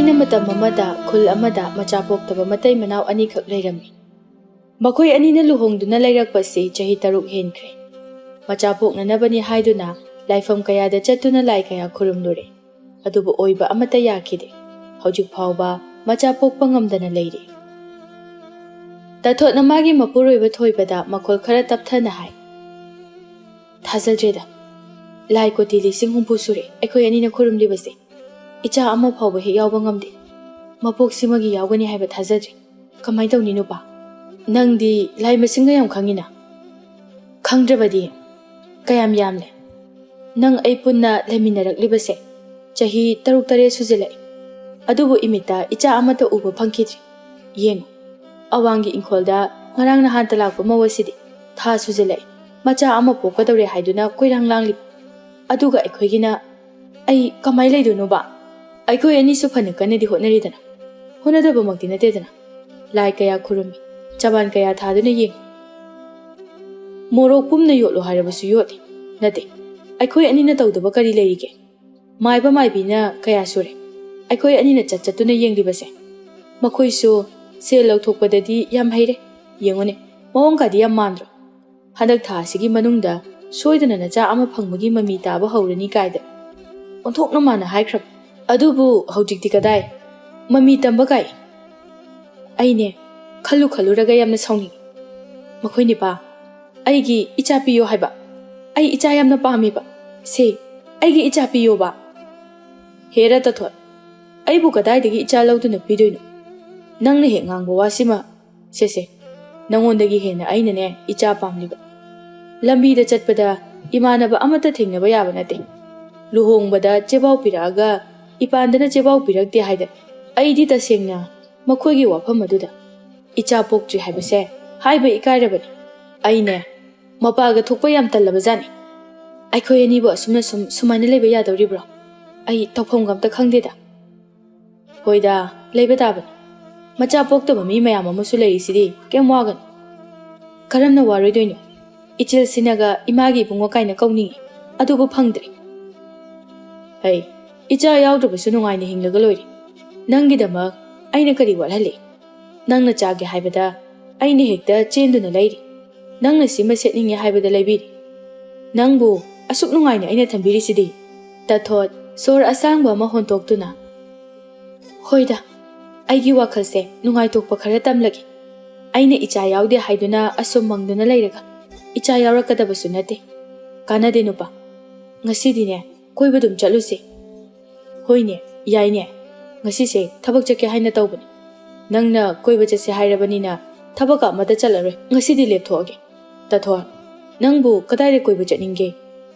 ꯊꯥꯏꯅ ꯃꯇꯝ ꯑꯃꯗ ꯈꯨꯜ ꯑꯃꯗ ꯃꯆꯥ ꯄꯣꯛꯇꯕ ꯃꯇꯩ ꯃꯅꯥꯎ ꯑꯅꯤꯈꯛ ꯂꯩꯔꯝꯃꯤ꯫ ꯃꯈꯣꯏ ꯑꯅꯤꯅ ꯂꯨꯍꯣꯡꯗꯨꯅ ꯂꯩꯔꯛꯄꯁꯤ ꯆꯍꯤ 6 ꯍꯦꯟꯈ꯭ꯔꯦ꯫ ꯃꯆꯥ ꯄꯣꯛꯅꯅꯕꯅꯤ ꯍꯥꯏꯗꯨꯅ ꯂꯥꯏꯐꯝ ꯀꯌꯥꯗ ꯆꯠꯇꯨꯅ ꯂꯥꯏ ꯀꯌꯥ ꯈꯨꯔꯨꯝꯂꯨꯔꯦ, ꯑꯗꯨꯕꯨ ꯑꯣꯏꯕ ꯑꯃꯠꯇ ꯌꯥꯈꯤꯗꯦ꯫ ꯍꯧꯖꯤꯛ ꯐꯥꯎꯕ ꯃꯆꯥ ꯄꯣꯛꯄ ꯉꯝꯗꯅ ꯂꯩꯔꯤ꯫ ꯇꯥꯊꯣꯠꯅ ꯃꯥꯒꯤ ꯃꯄꯨꯔꯣꯏꯕ ꯊꯣꯏꯕꯗ ꯃꯈꯣꯜ ꯈꯔ ꯇꯞꯊꯅ ꯍꯥꯏ, "ꯊꯥꯖꯗ꯭ꯔꯦꯗ, ꯂꯥꯏ ꯀꯣꯇꯤ 50,000 ꯁꯨꯔꯦ ꯑꯩꯈꯣꯏ ꯑꯅꯤꯅ ꯈꯨꯔꯨꯝꯂꯤꯕꯁꯦ꯫ ꯏꯆꯥ ꯑꯃ ꯐꯥꯎꯕ ꯍꯦꯛ ꯌꯥꯎꯕ ꯉꯝꯗꯦ꯫ ꯃꯄꯣꯛꯁꯤꯃꯒꯤ ꯌꯥꯎꯒꯅꯤ ꯍꯥꯏꯕ ꯊꯥꯖꯗ꯭ꯔꯦ꯫ ꯀꯃꯥꯏ ꯇꯧꯅꯤ ꯅꯨꯄꯥ? ꯅꯪꯗꯤ ꯂꯥꯏ ꯃꯁꯤꯡꯒ ꯌꯥꯝ ꯈꯪꯉꯤꯅ꯫ ꯈꯪꯗ꯭ꯔꯕꯗꯤ ꯀꯌꯥꯝ ꯌꯥꯝꯂꯦ? ꯅꯪ ꯑꯩ ꯄꯨꯟꯅ ꯂꯩꯃꯤꯟꯅꯔꯛꯂꯤꯕꯁꯦ ꯆꯍꯤ 6-7 ꯁꯨꯖꯤꯜꯂꯛꯏ, ꯑꯗꯨꯕꯨ ꯏꯃꯤꯠꯇ ꯏꯆꯥ ꯑꯃꯠꯇ ꯎꯕ ꯐꯪꯈꯤꯗ꯭ꯔꯤ꯫ ꯌꯦꯡꯉꯨ, ꯑꯋꯥꯡꯒꯤ ꯏꯪꯈꯣꯜꯗ ꯉꯔꯥꯡ ꯅꯍꯥꯟꯇ ꯂꯥꯛꯄ ꯃꯧ ꯑꯁꯤꯗꯤ ꯊꯥ ꯁꯨꯖꯤꯜꯂꯛꯏ, ꯃꯆꯥ ꯑꯃ ꯄꯣꯛꯀꯗꯧꯔꯦ ꯍꯥꯏꯗꯨꯅ ꯀꯣꯏꯔꯥꯡ ꯂꯥꯡꯂꯤꯕ꯫ ꯑꯗꯨꯒ ꯑꯩꯈꯣꯏꯒꯤꯅ ꯑꯩ ꯀꯃꯥꯏ ꯂꯩꯗꯣꯏꯅꯣꯕ? ꯑꯩꯈꯣꯏ ꯑꯅꯤꯁꯨ ꯐꯅ ꯀꯟꯅꯗꯤ ꯍꯣꯠꯅꯔꯤꯗꯅ, ꯍꯣꯠꯅꯗꯕꯃꯛꯇꯤ ꯅꯠꯇꯦꯗꯅ꯫ ꯂꯥꯏ ꯀꯌꯥ ꯈꯨꯔꯨꯝꯃꯤ, ꯆꯕꯥꯟ ꯀꯌా ꯊꯥꯗꯨꯅ ꯌꯦꯡꯉꯤ꯫ ꯃꯣꯔꯣꯛ ꯄꯨꯝꯅ ꯌꯣꯠꯂꯨ ꯍꯥꯏꯔꯕꯁꯨ ꯌꯣꯠꯂꯤ꯫ ꯅꯠꯇꯦ, ꯑꯩꯈꯣꯏ ꯑꯅꯤꯅ ꯇꯧꯗꯕ ꯀꯔꯤ ꯂꯩꯔꯤꯒꯦ? ꯃꯥꯏꯕ ꯃꯥꯏꯕꯤꯅ ꯀꯌా ꯁꯨꯔꯦ ꯑꯩꯈꯣꯏ ꯑꯅꯤꯅ ꯆꯠꯇꯨꯅ ꯌꯦꯡꯂꯤꯕꯁꯦ꯫ ꯃꯈꯣꯏꯁꯨ ꯁꯦꯜ ꯂꯧꯊꯣꯛꯄꯗꯗꯤ ꯌꯥꯝ ꯍꯩꯔꯦ꯫ ꯌꯦꯡꯉꯨꯅꯦ, ꯃꯑꯣꯡꯀꯥꯗꯤ ꯌꯥꯝ ꯃꯥꯟꯗ꯭ꯔꯣ? ꯍꯟꯗꯛ ꯊꯥ ꯑꯁꯤꯒꯤ ꯃꯅꯨꯡꯗ ꯁꯣꯏꯗꯅ ꯅꯆꯥ ꯑꯃ ꯐꯪꯕꯒꯤ ꯃꯃꯤ ꯇꯥꯕ ꯍꯧꯔꯅꯤ ꯀꯥꯏꯗ ꯑꯣꯟꯊꯣꯛꯅ ꯃꯥꯅ ꯍꯥꯏꯈ꯭ꯔꯕ꯫ ꯑꯗꯨꯕꯨ ꯍꯧꯖꯤꯛꯇꯤ ꯀꯗꯥꯏ? ꯃꯃꯤ ꯇꯝꯕ ꯀꯥꯏ? ꯑꯩꯅꯦ ꯈꯜꯂꯨꯔꯒ ꯌꯥꯝꯅ ꯁꯥꯎꯅꯤꯡꯉꯤ꯫ ꯃꯈꯣꯏ ꯅꯤꯄꯥ, ꯑꯩꯒꯤ ꯏꯆꯥ ꯄꯤꯌꯣ ꯍꯥꯏꯕ꯫ ꯑꯩ ꯏꯆꯥ ꯌꯥꯝꯅ ꯄꯥꯝꯃꯤꯕ꯫ ꯁꯦ, ꯑꯩꯒꯤ ꯏꯆꯥ ꯄꯤꯌꯣꯕ꯫ ꯍꯦꯔ ꯇꯊꯣꯠ, ꯑꯩꯕꯨ ꯀꯗꯥꯏꯗꯒꯤ ꯏꯆꯥ ꯂꯧꯗꯨꯅ ꯄꯤꯗꯣꯏꯅꯣ? ꯅꯪꯅ ꯍꯦꯛ ꯉꯥꯡꯕ ꯋꯥꯁꯤꯃ ꯁꯦ, ꯅꯪꯉꯣꯟꯗꯒꯤ ꯍꯦꯟꯅ ꯑꯩꯅꯅꯦ ꯏꯆꯥ ꯄꯥꯝꯂꯤꯕ꯫ ꯂꯝꯕꯤꯗ ꯆꯠꯄꯗ ꯏꯃꯥꯟꯅꯕ ꯑꯃꯠꯇ ꯊꯦꯡꯅꯕ ꯌꯥꯕ ꯅꯠꯇꯦ꯫ ꯂꯨꯍꯣꯡꯕꯗ ꯆꯦꯕꯥꯎ ꯄꯤꯔꯛꯑꯒ ꯏꯄꯥꯟꯗꯅ ꯆꯦꯕꯥꯎ ꯄꯤꯔꯛꯇꯦ ꯍꯥꯏꯗꯅ ꯑꯩꯗꯤ ꯇꯁꯦꯡꯅ ꯃꯈꯣꯏꯒꯤ ꯋꯥꯐꯝ ꯑꯗꯨꯗ ꯏꯆꯥ ꯄꯣꯛꯇ꯭ꯔꯤ ꯍꯥꯏꯕꯁꯦ ꯍꯥꯏꯕ ꯏꯀꯥꯏꯔꯕꯅꯤ꯫ ꯑꯩꯅꯦ ꯃꯄꯥꯜꯒ ꯊꯣꯛꯄ ꯌꯥꯝ ꯇꯜꯂꯕꯖꯥꯠꯅꯤ꯫ ꯑꯩꯈꯣই ꯑꯅꯤꯕꯨ ꯁꯨꯃꯥꯏꯅ ꯂꯩꯕ ꯌꯥꯗꯧꯔꯤꯕ꯭ꯔꯣ? ꯑꯩ ꯇꯧꯐꯝꯒ ꯑꯝꯇ ꯈꯪꯗꯦꯗ꯫ ꯍꯣꯏꯗ, ꯂꯩꯕ ꯇꯥꯕꯅꯤ꯫ ꯃꯆꯥ ꯄꯣꯛꯇꯕ ꯃꯤ ꯃꯌꯥꯝ ꯑꯃꯁꯨ ꯂꯩꯔꯤꯁꯤꯗꯤ, ꯀꯩꯝ ꯋꯥꯒꯅꯨ꯫ ꯀꯔꯝꯅ ꯋꯥꯔꯣꯏꯗꯣꯏꯅꯣ? ꯏꯆꯦꯜꯁꯤꯅꯒ ꯏꯃꯥꯒꯤ ꯏꯕꯨꯡꯉꯣ ꯀꯥꯏꯅ ꯀꯧꯅꯤꯡꯉꯤ, ꯑꯗꯨꯕꯨ ꯐꯪꯗ꯭ꯔꯤ꯫ ꯍꯩ, ꯏꯆꯥ ꯌꯥꯎꯗ꯭ꯔꯕꯁꯨ ꯅꯨꯡꯉꯥꯏꯅ ꯍꯤꯡꯂꯒ ꯂꯣꯏꯔꯦ꯫ ꯅꯪꯒꯤꯗꯃꯛ ꯑꯩꯅ ꯀꯔꯤ ꯋꯥꯠꯍꯜꯂꯤ? ꯅꯪꯅ ꯆꯥꯒꯦ ꯍꯥꯏꯕꯗ ꯑꯩꯅ ꯍꯦꯛꯇ ꯆꯦꯟꯗꯨꯅ ꯂꯩꯔꯤ꯫ ꯅꯪꯅ ꯁꯤꯃ ꯁꯦꯠꯅꯤꯡꯉꯦ ꯍꯥꯏꯕꯗ ꯂꯩꯕꯤꯔꯤ꯫ ꯅꯪꯕꯨ ꯑꯁꯨꯛ ꯅꯨꯡꯉꯥꯏꯅ ꯑꯩꯅ ꯊꯝꯕꯤꯔꯤꯁꯤꯗꯤ꯫ ꯇꯊꯣꯠ ꯁꯣꯔ ꯑꯁꯥꯡꯕ ꯑꯃ ꯍꯣꯟꯇꯣꯛꯇꯨꯅ, ꯍꯣꯏꯗ, ꯑꯩꯒꯤ ꯋꯥꯈꯜꯁꯦ ꯅꯨꯡꯉꯥꯏꯊꯣꯛꯄ ꯈꯔ ꯇꯝꯂꯒꯦ꯫ ꯑꯩꯅ ꯏꯆꯥ ꯌꯥꯎꯗꯦ ꯍꯥꯏꯗꯨꯅ ꯑꯁꯨꯝ ꯃꯪꯗꯨꯅ ꯂꯩꯔꯒ ꯏꯆꯥ ꯌꯥꯎꯔꯛꯀꯗꯕꯁꯨ ꯅꯠꯇꯦ꯫ ꯀꯥꯟꯅꯗꯦ ꯅꯨꯄꯥ, ꯉꯁꯤꯗꯤꯅꯦ ꯀꯣꯏꯕ ꯑꯗꯨꯝ ꯆꯠꯂꯨꯁꯦ꯫ ꯍꯣꯏꯅꯦ, ꯌꯥꯏꯅꯦ, ꯉꯁꯤꯁꯦ ꯊꯕꯛ ꯆꯠꯀꯦ ꯍꯥꯏꯅ ꯇꯧꯕꯅꯤ꯫ ꯅꯪꯅ ꯀꯣꯏꯕ ꯆꯠꯁꯦ ꯍꯥꯏꯔꯕꯅꯤꯅ ꯊꯕꯛ ꯑꯃꯠꯇ ꯆꯠꯂꯔꯣꯏ, ꯉꯁꯤꯗꯤ ꯂꯦꯞꯊꯣꯛꯑꯒꯦ꯫ ꯇꯊꯣꯠ, ꯅꯪꯕꯨ ꯀꯗꯥꯏꯗ ꯀꯣꯏꯕ ꯆꯠꯅꯤꯡꯒꯦ?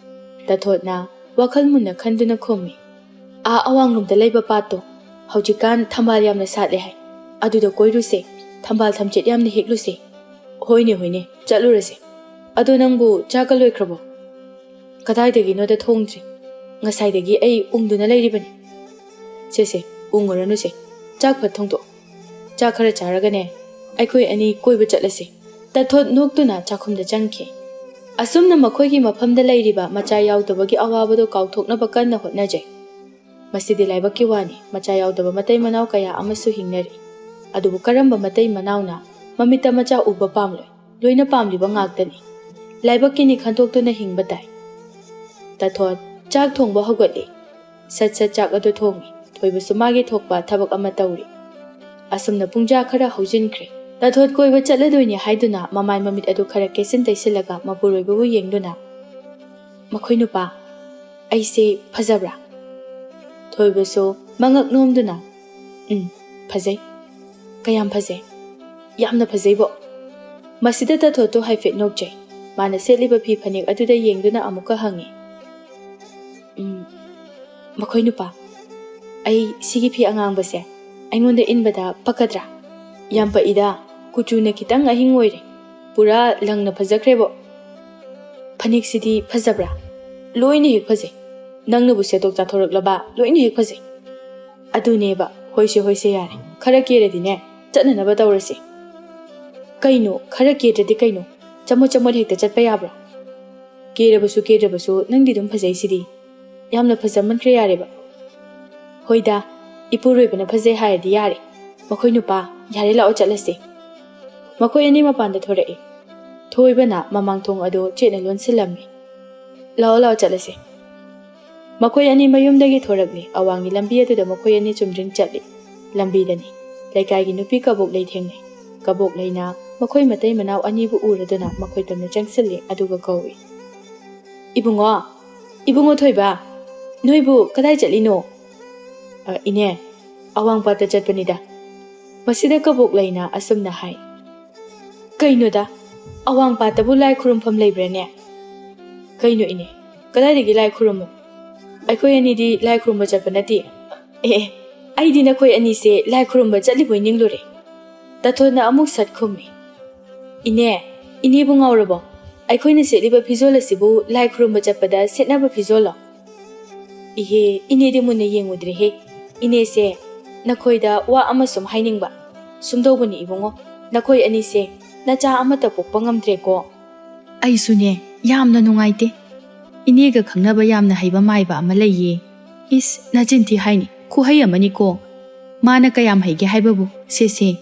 ꯇꯊꯣꯠꯅ ꯋꯥꯈꯜ ꯃꯨꯟꯅ ꯈꯟꯗꯨꯅ ꯈꯨꯝꯃꯤ, ꯑꯋꯥꯡꯂꯣꯝꯗ ꯂꯩꯕ ꯄꯥꯠꯇꯣ ꯍꯧꯖꯤꯛꯀꯥꯟ ꯊꯝꯕꯥꯜ ꯌꯥꯝꯅ ꯁꯥꯠꯂꯦ ꯍꯥꯏ, ꯑꯗꯨꯗ ꯀꯣꯏꯔꯨꯁꯦ, ꯊꯝꯕꯥꯜ ꯊꯝꯆꯦꯠ ꯌꯥꯝꯅ ꯍꯦꯛꯂꯨꯁꯦ꯫ ꯍꯣꯏꯅꯦ, ꯆꯠꯂꯨꯔꯁꯦ꯫ ꯑꯗꯣ ꯅꯪꯕꯨ ꯆꯥꯛꯀ ꯂꯣꯏꯈ꯭ꯔꯕꯣ? ꯀꯗꯥꯏꯗꯒꯤꯅꯣꯗ ꯊꯣꯡꯗ꯭ꯔꯤ, ꯉꯁꯥꯏꯗꯒꯤ ꯑꯩ ꯎꯪꯗꯨꯅ ꯂꯩꯔꯤꯕꯅꯤ꯫ ꯁꯦ, ꯎꯪꯉꯨꯔꯅꯨꯁꯦ, ꯆꯥꯛ ꯐꯠ ꯊꯣꯡꯗꯣꯛ꯫ ꯆꯥꯛ ꯈꯔ ꯆꯥꯔꯒꯅꯦ ꯑꯩꯈꯣꯏ ꯑꯅꯤ ꯀꯣꯏꯕ ꯆꯠꯂꯁꯦ꯫ ꯇꯊꯣꯠ ꯅꯣꯛꯇꯨꯅ ꯆꯥꯛꯈꯨꯝꯗ ꯆꯪꯈꯤ꯫ ꯑꯁꯨꯝꯅ ꯃꯈꯣꯏꯒꯤ ꯃꯐꯝꯗ ꯂꯩꯔꯤꯕ ꯃꯆꯥ ꯌꯥꯎꯗꯕꯒꯤ ꯑꯋꯥꯕꯗꯨ ꯀꯥꯎꯊꯣꯛꯅꯕ ꯀꯟꯅ ꯍꯣꯠꯅꯖꯩ꯫ ꯃꯁꯤꯗꯤ ꯂꯥꯏꯕꯛꯀꯤ ꯋꯥꯅꯤ, ꯃꯆꯥ ꯌꯥꯎꯗꯕ ꯃꯇꯩ ꯃꯅꯥꯎ ꯀꯌꯥ ꯑꯃꯁꯨ ꯍꯤꯡꯅꯔꯤ꯫ ꯑꯗꯨꯕꯨ ꯀꯔꯝꯕ ꯃꯇꯩ ꯃꯅꯥꯎꯅ ꯃꯃꯤꯠꯇ ꯃꯆꯥ ꯎꯕ ꯄꯥꯝꯂꯣꯏ? ꯂꯣꯏꯅ ꯄꯥꯝꯂꯤꯕ ꯉꯥꯛꯇꯅꯤ꯫ ꯂꯥꯏꯕꯛꯀꯤꯅꯤ ꯈꯟꯗꯣꯛꯇꯨꯅ ꯍꯤꯡꯕ ꯇꯥꯏ꯫ ꯇꯊꯣꯠ ꯆꯥꯛ ꯊꯣꯡꯕ ꯍꯧꯒꯠꯂꯤ꯫ ꯁꯠ ꯆꯥꯛ ꯑꯗꯨ ꯊꯣꯡꯉꯤ꯫ ꯊꯣꯏꯕꯁꯨ ꯃꯥꯒꯤ ꯊꯣꯛꯄ ꯊꯕꯛ ꯑꯃ ꯇꯧꯔꯤ꯫ ꯑꯁꯨꯝꯅ ꯄꯨꯡꯖꯥ ꯈꯔ ꯍꯧꯖꯤꯟꯈ꯭ꯔꯦ꯫ ꯇꯊꯣꯠ ꯀꯣꯏꯕ ꯆꯠꯂꯗꯣꯏꯅꯤ ꯍꯥꯏꯗꯨꯅ ꯃꯃꯥꯏ ꯃꯃꯤꯠ ꯑꯗꯨ ꯈꯔ ꯀꯦꯁꯤꯟ ꯇꯩꯁꯤꯜꯂꯒ ꯃꯄꯨꯔꯣꯏꯕꯕꯨ ꯌꯦꯡꯗꯨꯅ, ꯃꯈꯣꯏ ꯅꯨꯄꯥ, ꯑꯩꯁꯦ ꯐꯖꯕ꯭ꯔꯥ? ꯊꯣꯏꯕꯁꯨ ꯃꯉꯛ ꯅꯣꯝꯗꯨꯅ, ꯐꯖꯩ꯫ ꯀꯌꯥꯝ ꯐꯖꯩ? ꯌꯥꯝꯅ ꯐꯖꯩꯕꯣ꯫ ꯃꯁꯤꯗ ꯇꯊꯣꯠꯇꯨ ꯍꯥꯏꯐꯦꯠ ꯅꯣꯛꯆꯩ꯫ ꯃꯥꯅ ꯁꯦꯠꯂꯤꯕ ꯐꯤ ꯐꯅꯦꯛ ꯑꯗꯨꯗ ꯌꯦꯡꯗꯨꯅ ꯑꯃꯨꯛꯀ ꯍꯪꯉꯤ, ꯃꯈꯣꯏ ꯅꯨꯄꯥ, ꯑꯩ ꯁꯤꯒꯤ ꯐꯤ ꯑꯉꯥꯡꯕꯁꯦ ꯑꯩꯉꯣꯟꯗ ꯏꯟꯕꯗ ꯄꯛꯀꯗ꯭ꯔꯥ? ꯌꯥꯝ ꯄꯛꯏꯗ, ꯀꯨꯆꯨꯅ ꯈꯤꯇꯪ ꯑꯍꯤꯡ ꯑꯣꯏꯔꯦ, ꯄꯨꯔꯥ ꯂꯪꯅ ꯐꯖꯈ꯭ꯔꯦꯕꯣ꯫ ꯐꯅꯦꯛꯁꯤꯗꯤ ꯐꯖꯕ꯭ꯔꯥ? ꯂꯣꯏꯅ ꯍꯦꯛ ꯐꯖꯩ꯫ ꯅꯪꯅꯕꯨ ꯁꯦꯠꯇꯣꯛ ꯆꯥꯊꯣꯔꯛꯂꯕ ꯂꯣꯏꯅ ꯍꯦꯛ ꯐꯖꯩ꯫ ꯑꯗꯨꯅꯦꯕ, ꯍꯣꯏꯁꯦ ꯌꯥꯔꯦ, ꯈꯔ ꯀꯦꯔꯗꯤꯅꯦ ꯆꯠꯅꯅꯕ ꯇꯧꯔꯁꯤ꯫ ꯀꯩꯅꯣ ꯈꯔ ꯀꯦꯗ꯭ꯔꯗꯤ ꯀꯩꯅꯣ? ꯆꯃꯣꯠ ꯍꯦꯛꯇ ꯆꯠꯄ ꯌꯥꯕ꯭ꯔꯣ? ꯀꯦꯔꯕꯁꯨ ꯅꯪꯗꯤ ꯑꯗꯨꯝ ꯐꯖꯩꯁꯤꯗꯤ꯫ ꯌꯥꯝꯅ ꯐꯖꯃꯟꯈ꯭ꯔꯦ, ꯌꯥꯔꯦꯕ꯫ ꯍꯣꯏꯗ, ꯏꯄꯨꯔꯣꯏꯕꯅ ꯐꯖꯩ ꯍꯥꯏꯔꯗꯤ ꯌꯥꯔꯦ ꯃꯈꯣꯏ ꯅꯨꯄꯥ ꯌꯥꯔꯦ ꯂꯥꯛꯑꯣ ꯆꯠꯂꯁꯤ ꯃꯈꯣꯏ ꯑꯅꯤ ꯃꯄꯥꯟꯗ ꯊꯣꯔꯛꯏ ꯊꯣꯏꯕꯅ ꯃꯃꯥꯡꯊꯣꯡ ꯑꯗꯨ ꯆꯦꯠꯅ ꯂꯣꯟꯁꯤꯜꯂꯝꯃꯤ ꯂꯥꯛꯑꯣ ꯂꯥꯛꯑꯣ ꯆꯠꯂꯁꯤ ꯃꯈꯣꯏ ꯑꯅꯤ ꯃꯌꯨꯝꯗꯒꯤ ꯊꯣꯔꯛꯂꯤ ꯑꯋꯥꯡꯒꯤ ꯂꯝꯕꯤ ꯑꯗꯨꯗ ꯃꯈꯣꯏ ꯑꯅꯤ ꯆꯨꯝꯗ꯭ꯔꯤꯡ ꯆꯠꯂꯤ ꯂꯝꯕꯤꯗꯅꯤ ꯂꯩꯀꯥꯏꯒꯤ ꯅꯨꯄꯤ ꯀꯕꯣꯛꯂꯩ ꯊꯦꯡꯅꯩ ꯀꯕꯣꯛꯂꯩꯅ ꯃꯈꯣꯏ ꯃꯇꯩ ꯃꯅꯥꯎ ꯑꯅꯤꯕꯨ ꯎꯔꯗꯨꯅ ꯃꯈꯣꯏ ꯇꯝꯅ ꯆꯪꯁꯤꯜꯂꯤ ꯑꯗꯨꯒ ꯀꯧꯏ ꯏꯕꯨꯡꯉꯣ ꯊꯣꯏꯕ ꯅꯣꯏꯕꯨ ꯀꯗꯥꯏ ꯆꯠꯂꯤꯅꯣ ꯏꯅꯦ ꯑꯋꯥꯡꯄꯥꯠꯇ ꯆꯠꯄꯅꯤꯗ ꯃꯁꯤꯗ ꯀꯕꯣꯛꯂꯩꯅ ꯑꯁꯨꯝꯅ ꯍꯥꯏ ꯀꯩꯅꯣꯗ ꯑꯋꯥꯡꯄꯥꯠꯇꯕꯨ ꯂꯥꯏ ꯈꯨꯔꯨꯝꯐꯝ ꯂꯩꯕ꯭ꯔꯥꯅꯦ ꯀꯩꯅꯣ ꯏꯅꯦ ꯀꯗꯥꯏꯗꯒꯤ ꯂꯥꯏ ꯈꯨꯔꯨꯝꯃꯨ ꯑꯩꯈꯣꯏ ꯑꯅꯤꯗꯤ ꯂꯥꯏ ꯈꯨꯔꯨꯝꯕ ꯆꯠꯄ ꯅꯠꯇꯦ ꯑꯩꯗꯤ ꯅꯈꯣꯏ ꯑꯅꯤꯁꯦ ꯂꯥꯏ ꯈꯨꯔꯨꯝꯕ ꯆꯠꯂꯤꯕꯣꯏ ꯅꯤꯡꯂꯨꯔꯦ ꯇꯥꯊꯣꯠꯅ ꯑꯃꯨꯛ ꯁꯠ ꯈꯨꯝꯃꯤ ꯏꯅꯦꯕꯨ ꯉꯥꯎꯔꯕꯣ ꯑꯩꯈꯣꯏꯅ ꯁꯦꯠꯂꯤꯕ ꯐꯤꯖꯣꯜ ꯑꯁꯤꯕꯨ ꯂꯥꯏ ꯈꯨꯔꯨꯝꯕ ꯆꯠꯄꯗ ꯁꯦꯠꯅꯕ ꯐꯤꯖꯣꯜꯂꯣ ꯏꯍꯦ ꯏꯅꯦꯗꯤ ꯃꯨꯟꯅ ꯌꯦꯡꯉꯨꯗ꯭ꯔꯦꯍꯦ ꯏꯅꯦꯁꯦ ꯅꯈꯣꯏꯗ ꯋꯥ ꯑꯃ ꯁꯨꯝ ꯍꯥꯏꯅꯤꯡꯕ ꯁꯨꯝꯗꯧꯕꯅꯤ ꯏꯕꯨꯡꯉꯣ ꯅꯈꯣꯏ ꯑꯅꯤꯁꯦ ꯅꯆꯥ ꯑꯃꯠꯇ ꯄꯣꯛꯄ ꯉꯝꯗ꯭ꯔꯦꯀꯣ ꯑꯩꯁꯨꯅꯦ ꯌꯥꯝꯅ ꯅꯨꯡꯉꯥꯏꯇꯦ ꯏꯅꯦꯒ ꯈꯪꯅꯕ ꯌꯥꯝꯅ ꯍꯩꯕ ꯃꯥꯏꯕ ꯑꯃ ꯂꯩꯌꯦ ꯏꯁ ꯅꯆꯤꯟꯊꯤ ꯍꯥꯏꯅꯤ ꯈꯨꯍꯩ ꯑꯃꯅꯤꯀꯣ ꯃꯥꯅ ꯀꯌꯥꯝ ꯍꯩꯒꯦ ꯍꯥꯏꯕꯕꯨ ꯁꯦ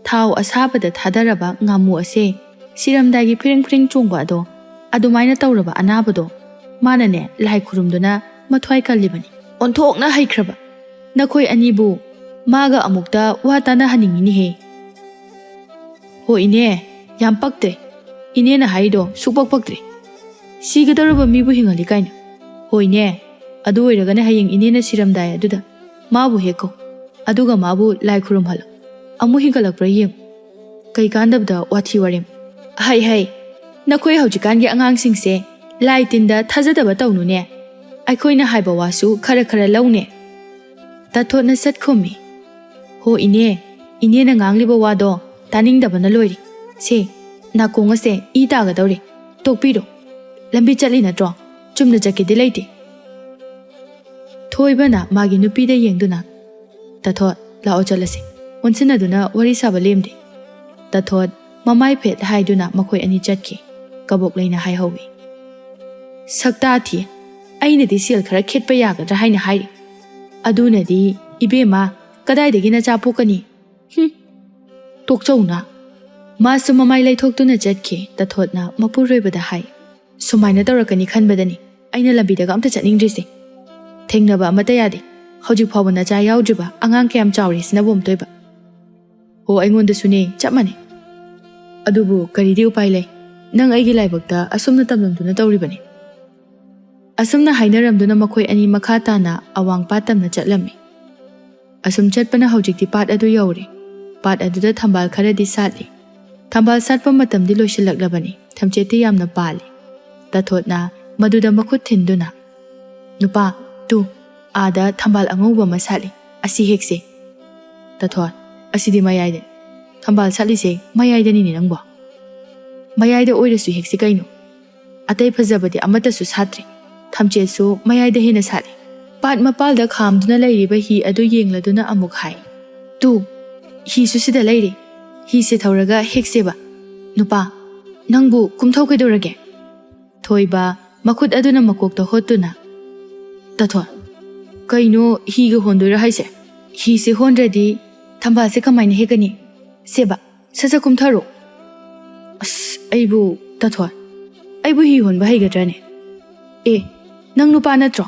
ꯊꯥꯎ ꯑꯁꯥꯕꯗ ꯊꯥꯗꯔꯕ ꯉꯥꯃꯨ ꯑꯁꯦ ꯁꯤꯔꯝꯗꯥꯏꯒꯤ ꯐꯤꯔꯤꯡ ꯐꯤꯔꯤꯡ ꯆꯣꯡꯕ ꯑꯗꯣ ꯑꯗꯨꯃꯥꯏꯅ ꯇꯧꯔꯕ ꯑꯅꯥꯕꯗꯣ ꯃꯥꯅꯅꯦ ꯂꯥꯏ ꯈꯨꯔꯨꯝꯗꯨꯅ ꯃꯊ꯭ꯋꯥꯏ ꯀꯜꯂꯤꯕꯅꯤ ꯑꯣꯟꯊꯣꯛꯅ ꯍꯩꯈ꯭ꯔꯕ ꯅꯈꯣꯏ ꯑꯅꯤꯕꯨ ꯃꯥꯒ ꯑꯃꯨꯛꯇ ꯋꯥ ꯇꯥꯅꯍꯟꯅꯤꯡꯉꯤꯅꯤꯍꯦ ꯍꯣ ꯏꯅꯦ ꯌꯥꯝ ꯄꯛꯇ꯭ꯔꯦ ꯏꯅꯦꯅ ꯍꯥꯏꯔꯤꯗꯣ ꯁꯨꯛꯄꯛ ꯄꯛꯇ꯭ꯔꯦ ꯁꯤꯒꯗꯧꯔꯕ ꯃꯤꯕꯨ ꯍꯤꯡꯍꯜꯂꯤ ꯀꯥꯏꯅ ꯍꯣꯏꯅꯦ ꯑꯗꯨ ꯑꯣꯏꯔꯒꯅ ꯍꯌꯦꯡ ꯏꯅꯦꯅ ꯁꯤꯔꯝꯗꯥꯏ ꯑꯗꯨꯗ ꯃꯥꯕꯨ ꯍꯦꯛꯀꯧ ꯑꯗꯨꯒ ꯃꯥꯕꯨ ꯂꯥꯏ ꯈꯨꯔꯨꯝꯍꯜꯂꯣ ꯑꯃꯨꯛ ꯍꯤꯡꯒꯠꯂꯛꯄ꯭ꯔꯥ ꯌꯦꯡꯉꯨ ꯀꯩ ꯀꯥꯟꯗꯕꯗ ꯋꯥꯊꯤ ꯋꯥꯔꯦꯝ ꯍꯩ ꯅꯈꯣꯏ ꯍꯧꯖꯤꯛꯀꯥꯟꯒꯤ ꯑꯉꯥꯡꯁꯤꯡꯁꯦ ꯂꯥꯏ ꯇꯤꯟꯗ ꯊꯥꯖꯗꯕ ꯇꯧꯅꯨꯅꯦ ꯑꯩꯈꯣꯏꯅ ꯍꯥꯏꯕ ꯋꯥꯁꯨ ꯈꯔ ꯂꯧꯅꯦ ꯇꯥꯊꯣꯠꯅ ꯁꯠ ꯈꯨꯝꯃꯤ ꯍꯣ ꯏꯅꯦꯅ ꯉꯥꯡꯂꯤꯕ ꯋꯥꯗꯣ ꯇꯥꯅꯤꯡꯗꯕꯅ ꯂꯣꯏꯔꯤ ꯁꯦ ꯅꯥꯀꯣꯡ ꯑꯁꯦ ꯏ ꯇꯥꯒꯗꯧꯔꯤ ꯇꯣꯛꯄꯤꯔꯣ ꯂꯝꯕꯤ ꯆꯠꯂꯤ ꯅꯠꯇ꯭ꯔꯣ ꯆꯨꯝꯅ ꯆꯠꯀꯦꯗꯤ ꯂꯩꯇꯦ ꯊꯣꯏꯕꯅ ꯃꯥꯒꯤ ꯅꯨꯄꯤꯗ ꯌꯦꯡꯗꯨꯅ ꯇꯥꯊꯣꯠ ꯂꯥꯛꯑꯣ ꯆꯠꯂꯁꯤ ꯑꯣꯟꯁꯤꯟꯅꯗꯨꯅ ꯋꯥꯔꯤ ꯁꯥꯕ ꯂꯦꯝꯗꯦ ꯇꯥꯊꯣꯠ ꯃꯃꯥꯏ ꯐꯦꯠ ꯍꯥꯏꯗꯨꯅ ꯃꯈꯣꯏ ꯑꯅꯤ ꯆꯠꯈꯤ ꯀꯕꯣꯛꯂꯩꯅ ꯍꯥꯏꯍꯧꯏ ꯁꯛꯇꯥ ꯊꯤ ꯑꯩꯅꯗꯤ ꯁꯦꯜ ꯈꯔ ꯈꯦꯠꯄ ꯌꯥꯒꯗ꯭ꯔꯥ ꯍꯥꯏꯅ ꯍꯥꯏꯔꯤ ꯑꯗꯨꯅꯗꯤ ꯏꯕꯦꯝꯃ ꯀꯗꯥꯏꯗꯒꯤ ꯅꯆꯥ ꯄꯣꯛꯀꯅꯤ ꯇꯣꯛꯆꯧꯅ ꯃꯥꯁꯨ ꯃꯃꯥꯏ ꯂꯩꯊꯣꯛꯇꯨꯅ ꯆꯠꯈꯤ ꯇꯥꯊꯣꯠꯅ ꯃꯄꯨꯔꯣꯏꯕꯗ ꯍꯥꯏ ꯁꯨꯃꯥꯏꯅ ꯇꯧꯔꯛꯀꯅꯤ ꯈꯟꯕꯗꯅꯤ ꯑꯩꯅ ꯂꯝꯕꯤꯗꯒ ꯑꯝꯇ ꯆꯠꯅꯤꯡꯗ꯭ꯔꯤꯁꯦ ꯊꯦꯡꯅꯕ ꯑꯃꯠꯇ ꯌꯥꯗꯦ ꯍꯧꯖꯤꯛ ꯐꯥꯎꯕ ꯅꯆꯥ ꯌꯥꯎꯗ꯭ꯔꯤꯕ ꯑꯉꯥꯡ ꯀꯌꯥꯝ ꯆꯥꯎꯔꯤ ꯁꯤꯅꯕꯣꯝ ꯇꯣꯏꯕ ꯍꯣ ꯑꯩꯉꯣꯟꯗꯁꯨꯅꯦ ꯆꯞ ꯃꯥꯟꯅꯩ ꯑꯗꯨꯕꯨ ꯀꯔꯤꯗꯤ ꯎꯄꯥꯏ ꯂꯩ ꯅꯪ ꯑꯩꯒꯤ ꯂꯥꯏꯕꯛꯇ ꯑꯁꯨꯝꯅ ꯇꯝꯂꯝꯗꯨꯅ ꯇꯧꯔꯤꯕꯅꯤ ꯑꯁꯨꯝꯅ ꯍꯥꯏꯅꯔꯝꯗꯨꯅ ꯃꯈꯣꯏ ꯑꯅꯤ ꯃꯈꯥ ꯇꯥꯅ ꯑꯋꯥꯡꯄꯥꯠ ꯇꯝꯅ ꯆꯠꯂꯝꯃꯤ ꯑꯁꯨꯝ ꯆꯠꯄꯅ ꯍꯧꯖꯤꯛꯇꯤ ꯄꯥꯠ ꯑꯗꯨ ꯌꯧꯔꯦ ꯄꯥꯠ ꯑꯗꯨꯗ ꯊꯝꯕꯥꯜ ꯈꯔꯗꯤ ꯁꯥꯠꯂꯤ ꯊꯝꯕꯥꯜ ꯁꯥꯠꯄ ꯃꯇꯝꯗꯤ ꯂꯣꯏꯁꯤꯜꯂꯛꯂꯕꯅꯤ ꯊꯝꯆꯦꯠꯇꯤ ꯌꯥꯝꯅ ꯄꯥꯜꯂꯤ ꯇꯥꯊꯣꯠꯅ ꯃꯗꯨꯗ ꯃꯈꯨꯠ ꯊꯤꯟꯗꯨꯅ ꯅꯨꯄꯥ ꯇꯨ ꯑꯥꯗ ꯊꯝꯕꯥꯜ ꯑꯉꯧꯕ ꯑꯃ ꯁꯥꯠꯂꯤ ꯑꯁꯤ ꯍꯦꯛꯁꯦ ꯇꯥꯊꯣꯠ ꯑꯁꯤꯗꯤ ꯃꯌꯥꯏꯗ ꯊꯝꯕꯥꯜ ꯁꯥꯠꯂꯤꯁꯦ ꯃꯌꯥꯏꯗꯅꯤꯅꯦ ꯅꯪꯕꯣ ꯃꯌꯥꯏꯗ ꯑꯣꯏꯔꯁꯨ ꯍꯦꯛꯁꯤ ꯀꯩꯅꯣ ꯑꯇꯩ ꯐꯖꯕꯗꯤ ꯑꯃꯠꯇꯁꯨ ꯁꯥꯠꯇ꯭ꯔꯤ ꯊꯝꯆꯦꯠꯁꯨ ꯃꯌꯥꯏꯗ ꯍꯦꯟꯅ ꯁꯥꯠꯂꯤ ꯄꯥꯠ ꯃꯄꯥꯜꯗ ꯈꯥꯝꯗꯨꯅ ꯂꯩꯔꯤꯕ ꯍꯤ ꯑꯗꯨ ꯌꯦꯡꯂꯗꯨꯅ ꯑꯃꯨꯛ ꯍꯥꯏ ꯇꯨ ꯍꯤꯁꯨ ꯁꯤꯗ ꯂꯩꯔꯤ ꯍꯤꯁꯦ ꯊꯧꯔꯒ ꯍꯦꯛꯁꯦꯕ ꯅꯨꯄꯥ ꯅꯪꯕꯨ ꯀꯨꯝꯊꯧ ꯀꯩꯗꯧꯔꯒꯦ ꯊꯣꯏꯕ ꯃꯈꯨꯠ ꯑꯗꯨꯅ ꯃꯀꯣꯛꯇ ꯍꯣꯠꯇꯨꯅ ꯇꯥꯊꯣꯠ ꯀꯩꯅꯣ ꯍꯤꯒ ꯍꯣꯟꯗꯣꯏꯔꯥ ꯍꯥꯏꯁꯦ ꯍꯤꯁꯦ ꯍꯣꯟꯗ꯭ꯔꯗꯤ ꯊꯝꯕꯥꯜꯁꯦ ꯀꯃꯥꯏꯅ ꯍꯦꯛꯀꯅꯤ ꯁꯦꯕ ꯁꯠ ꯀꯨꯝꯊꯔꯣ ꯑꯁ ꯇꯥꯊꯣꯠ ꯑꯩꯕꯨ ꯍꯤ ꯍꯣꯟꯕ ꯍꯩꯒꯗ꯭ꯔꯥꯅꯦ ꯅꯪ ꯅꯨꯄꯥ ꯅꯠꯇ꯭ꯔꯣ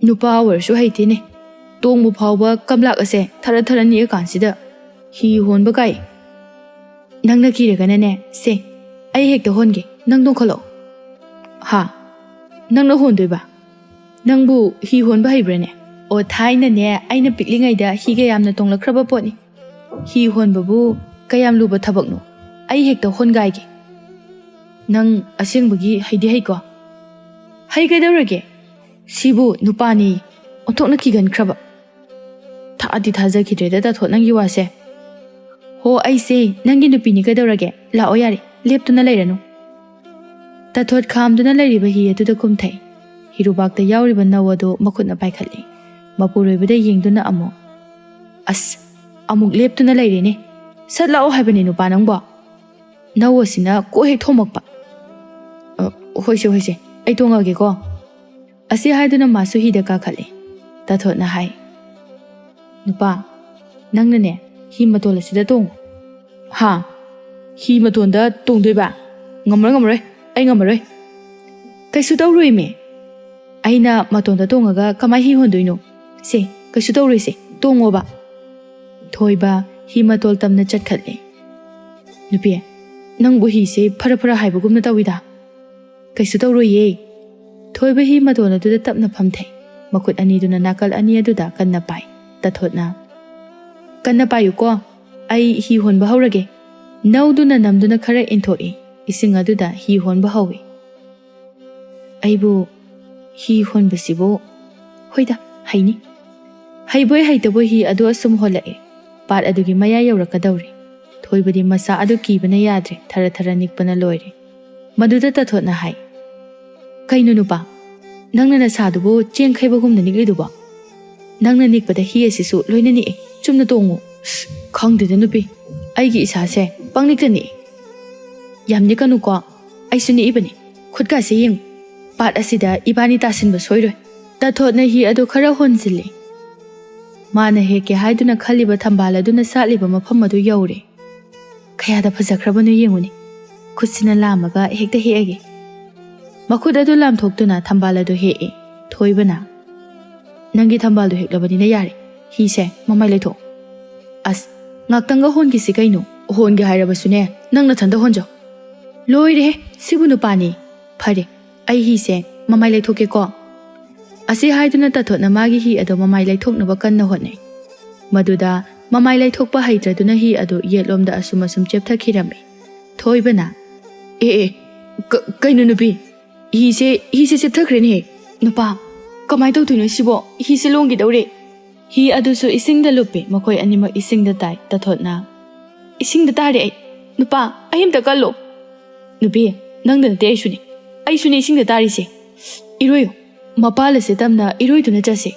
ꯅꯨꯄꯥ ꯑꯣꯏꯔꯁꯨ ꯍꯩꯇꯦꯅꯦ ꯇꯣꯡꯕ ꯐꯥꯎꯕ ꯀꯝꯂꯥꯛ ꯑꯁꯦ ꯊꯔ ꯅꯤꯛꯑꯀꯥꯟꯁꯤꯗ ꯍꯤ ꯍꯣꯟꯕ ꯀꯥꯏ ꯅꯪꯅ ꯀꯤꯔꯒꯅꯅꯦ ꯁꯦ ꯑꯩ ꯍꯦꯛꯇ ꯍꯣꯟꯒꯦ ꯅꯪ ꯇꯣꯡꯈꯠꯂꯛꯑꯣ ꯍꯥ ꯅꯪꯅ ꯍꯣꯟꯗꯣꯏꯕ ꯅꯪꯕꯨ ꯍꯤ ꯍꯣꯟꯕ ꯍꯩꯕ꯭ꯔꯥꯅꯦ ꯑꯣ ꯊꯥꯏꯅꯅꯦ ꯑꯩꯅ ꯄꯤꯛꯂꯤꯉꯩꯗ ꯍꯤꯒ ꯌꯥꯝꯅ ꯇꯣꯡꯂꯛꯈ꯭ꯔꯕ ꯄꯣꯠꯅꯤ ꯍꯤ ꯍꯣꯟꯕꯕꯨ ꯀꯌꯥꯝ ꯂꯨꯕ ꯊꯕꯛꯅꯣ ꯑꯩ ꯍꯦꯛꯇ ꯍꯣꯟꯒꯥꯏꯒꯦ ꯅꯪ ꯑꯁꯦꯡꯕꯒꯤ ꯍꯩꯗꯤ ꯍꯩꯀꯣ ꯍꯩ ꯀꯩꯗꯧꯔꯒꯦ ꯁꯤꯕꯨ ꯅꯨꯄꯥꯅꯤ ꯑꯣꯟꯊꯣꯛꯅ ꯀꯤꯒꯟꯈ꯭ꯔꯕ ꯊꯥꯗꯤ ꯊꯥꯖꯈꯤꯗ꯭ꯔꯦꯗ ꯇꯥꯊꯣꯠ ꯅꯪꯒꯤ ꯋꯥꯁꯦ ꯍꯣ ꯑꯩꯁꯦ ꯅꯪꯒꯤ ꯅꯨꯄꯤꯅꯤ ꯀꯩꯗꯧꯔꯒꯦ ꯂꯥꯛꯑꯣ ꯌꯥꯔꯦ ꯂꯦꯞꯇꯨꯅ ꯂꯩꯔꯅꯨ ꯇꯥꯊꯣꯠ ꯈꯥꯝꯗꯨꯅ ꯂꯩꯔꯤꯕ ꯍꯤ ꯑꯗꯨꯗ ꯀꯨꯝꯊꯩ ꯍꯤꯔꯨꯕꯥꯛꯇ ꯌꯥꯎꯔꯤꯕ ꯅꯧ ꯑꯗꯨ ꯃꯈꯨꯠꯅ ꯄꯥꯏꯈꯠꯂꯤ ꯃꯄꯨꯔꯣꯏꯕꯗ ꯌꯦꯡꯗꯨꯅ ꯑꯃꯨꯛ ꯂꯦꯞꯇꯨꯅ ꯂꯩꯔꯦꯅꯦ ꯁꯠ ꯂꯥꯛꯑꯣ ꯍꯥꯏꯕꯅꯤ ꯅꯨꯄꯥ ꯅꯪꯕꯣ ꯅꯧ ꯑꯁꯤꯅ ꯀꯣꯛ ꯍꯦꯛ ꯊꯣꯝꯃꯛꯄ ꯍꯣꯏꯁꯦ ꯑꯩ ꯇꯣꯡꯉꯒꯦꯀꯣ ꯑꯁꯤ ꯍꯥꯏꯗꯨꯅ ꯃꯥꯁꯨ ꯍꯤꯗ ꯀꯥꯈꯠꯂꯤ ꯇꯥꯊꯣꯠꯅ ꯍꯥꯏ Nupa, nangnane, hi matola sida tong. Ha, hi matonda tongdoi ba? Ngamre, ai ngamre. Kaisu taurui me. Aina matonda tongaga kamai hi hondoino. Se, kaisu taurui se, tongo ba. Thoi ba, hi matol tamna chatkhatle. Nupi, nang bu hi se phara haibagumna tawida. Kaisu taurui ye. Thoi ba hi matona duda tapna phamthai. Makut ani duna nakal ani aduda kanna pai. Tathotna. Kanna payu ko, ai hi hon ba haurage. Nau duna namduna khara inthoi. Ising aduda hi hon ba hawi. Aibu hi hon basibo. Hoida, haini. Haiboi haitabo hi adu asum holae. Pat adugi maya yaurakadauri. Thoi badi masa adu kibana yadre. Thara nikpana loire. Maduda tathotna hai. Kainu nupa. Nangna na sadubo cheng khaibagumna nikliduba. Nangna nikpada hi asisu loina ni chumna tongu. Khangdida nupi. Aigi isa se pangnikta ni. Yamni kanu ko. Aisuni ibani. Khudka se yeng. Pat asida ibani tasinba soiroi. Tathotna hi adu khara honzili. Mana heke haiduna khaliba thambala duna satliba mafam adu yaure. Kayada phajakrabanu yenguni. Khusina lamaga hekta heage. Makhud adu lam thoktuna thambala du hee. Thoibana. Nangi thambal du heklabani na yare. Hi se mamai leitho. As ngaktanga hongi si kaino. Hongi hairabasune nangna thanda honjo. Loire sibunu pani. Phare. Ai hi se mamai leithoke ko. Asi haiduna tathotna magi hi adu mamai leithoknaba kanna hotne. Maduda mamai leithokpa haitraduna hi adu yetlomda asum chepthakirame. Thoibana. Kainu nupi. Hi se chepthakrene he. Nupa, kamai tawtuino sibo hi se longgi daure. Hi adusu isingda lupe makhoi animak isingda tai tathotna. Isingda tare ai. Nupa, ahimta kallo. Nupi, nangda nate aisuni. Aisuni isingda tari se. Iroyo. Mapala se tamna iroiduna jase.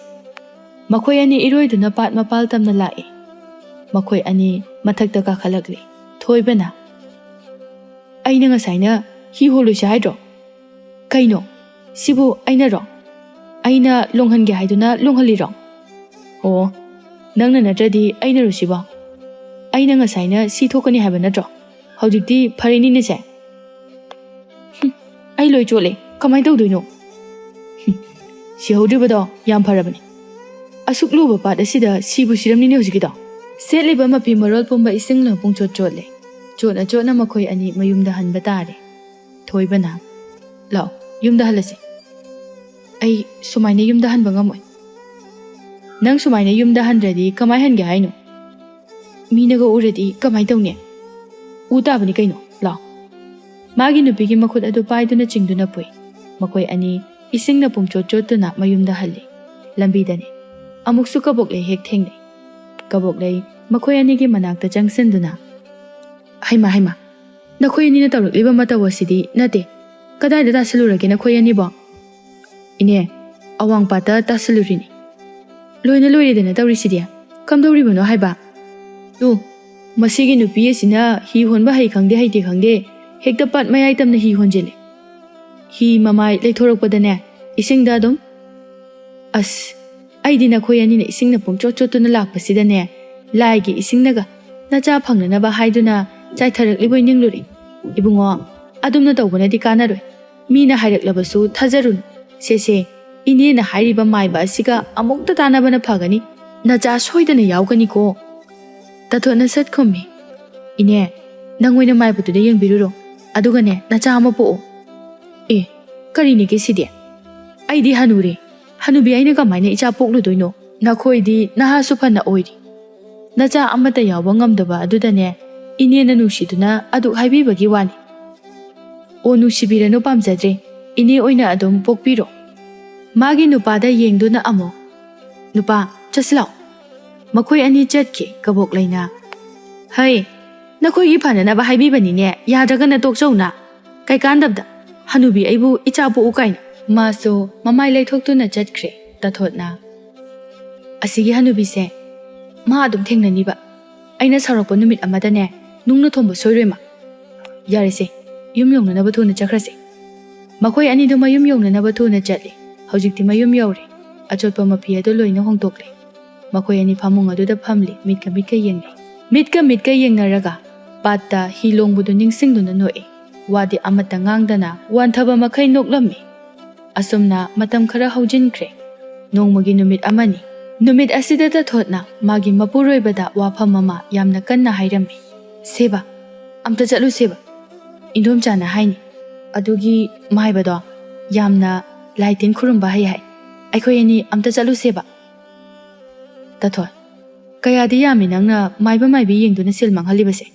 Makhoi ani iroiduna pat mapal tamna lae. Makhoi ani mathakta ka khalakle. Thoibana. Aina ngasaina hi holu se haidro. Kaino, sibu aina ro. Aina longhange haiduna longhali ro. Oh, nangna natradi aina ro siba. Aina ngasaina si thokani haiba natro. Haujikti pharini ne se. Ai loi chole, kamai tawdoino. Si hodribado yam pharabani. Asuk luba pat asida sibu siramni ne hojikida. Setliba mapi marol pumba isingla pungchot chotle. Chotna makhoi ani mayumda hanba tare. Thoibana. Lao, yumda halasi. Ai sumaina yumda hanba ngamoi. Nang sumaina yumda handradi kamai hange haino. Minaga uradi kamai tawne. Utabani kaino. Lao. Magi nupigi makhut adu paiduna chingduna pui. Makhoi ani isingna pungchotna mayumda halli. Lambidani. Amuksu kaboklei hek thengne. Kaboklei makhoi ani gi manakta changsenduna. Haima. Nakhoi ani na tawrakliba matawasidi nate. Kadai da tasalurage na khoi ani ba. Ine awang pata tasalurini. Loina loiredana tawrisidia. Kamdawribano haiba. Tu masigi nupi asina hi honba hai khangde haite khangde hekta pat mayai tamna hi honjele. Hi mamai leithorakpadane isingda dum. As aidi na khoi ani na isingna pungchotna lakpasidane laigi isingnaga nacha phangnana ba haiduna chaitharakliboy ningluri. Ibungo adumna tawbana di kanaroi. Mina haireklabasu thajarun. Se ine na hairiba maiba asiga amukta tanabana phagani. Nacha soidana yaugani ko. Tathotna satkhommi. Ine nangoina maibutude yengbiruro. Adugane nacha ama po. Karini ke sidi. Aidi hanure. Hanubi aina kamaina icha pokludoino. Nakhoidi naha supana oiri. Nacha amata yawa ngamdaba adudane ine na nusiduna adu haibibagi wani. O nusibirano pamjadre. Ine oina adum pokpiro. Magi nupada yengduna amo. Nupa chaslao. Makhoi ani chatke kabok laina. Hai, nakhoi iphanana ba haibibani ne yadragana tokchawna. Kai kandabda. Hanubi aibu ichapu ukaina. Maso mamai leithoktuna chatkre tathotna. Asigi hanubi se ma adum thengnani ba. Aina sarakpa numit amadane nungna thomba soirema. Yare se yum yongnanaba thuna chakhrase. Makhoi ani duma yum yongnanaba thuna chatli. Haujikti mayum yaure. Achotpa mapi ado loina hongtokle. ꯃꯈꯣꯏ ꯑꯅꯤ ꯐꯃꯨꯡ ꯑꯗꯨꯗ ꯐꯝꯂꯤ ꯃꯤꯠꯀ ꯌꯦꯡꯅꯩ ꯃꯤꯠꯀ ꯌꯦꯡꯅꯔꯒ ꯄꯥꯠꯇ ꯍꯤ ꯂꯣꯡꯕꯗꯨ ꯅꯤꯡꯁꯤꯡꯗꯨꯅ ꯅꯣꯛꯏ ꯋꯥꯗꯤ ꯑꯃꯠꯇ ꯉꯥꯡꯗꯅ ꯋꯥꯟꯊꯕ ꯃꯈꯩ ꯅꯣꯛꯂꯝꯃꯤ ꯑꯁꯨꯝꯅ ꯃꯇꯝ ꯈꯔ ꯍꯧꯖꯤꯟꯈ꯭ꯔꯦ ꯅꯣꯡꯃꯒꯤ ꯅꯨꯃꯤꯠ ꯑꯃꯅꯤ ꯅꯨꯃꯤꯠ ꯑꯁꯤꯗ ꯇꯊꯣꯠꯅ ꯃꯥꯒꯤ ꯃꯄꯨꯔꯣꯏꯕꯗ ꯋꯥꯐꯝ ꯑꯃ ꯌꯥꯝꯅ ꯀꯟꯅ ꯍꯥꯏꯔꯝꯃꯤ ꯁꯦꯕ ꯑꯝꯇ ꯆꯠꯂꯨꯁꯦꯕ ꯏꯟꯗꯣꯝꯆꯥꯅ ꯍꯥꯏꯅꯤ ꯑꯗꯨꯒꯤ ꯃꯥꯏꯕꯗꯣ ꯌꯥꯝꯅ ꯂꯥꯏ ꯇꯤꯟ ꯈꯨꯔꯨꯝꯕ ꯍꯩ ꯍꯥꯏ ꯑꯩꯈꯣꯏ ꯑꯅꯤ ꯑꯝꯇ ꯆꯠꯂꯨꯁꯦꯕ ꯇꯊꯣꯠ ꯀꯌꯥꯗꯤ ꯌꯥꯝꯃꯤ ꯅꯪꯅ ꯃꯥꯏꯕ ꯃꯥꯏꯕꯤ ꯌꯦꯡꯗꯨꯅ ꯁꯤꯜ ꯃꯥꯡꯍꯜꯂꯤꯕꯁꯦ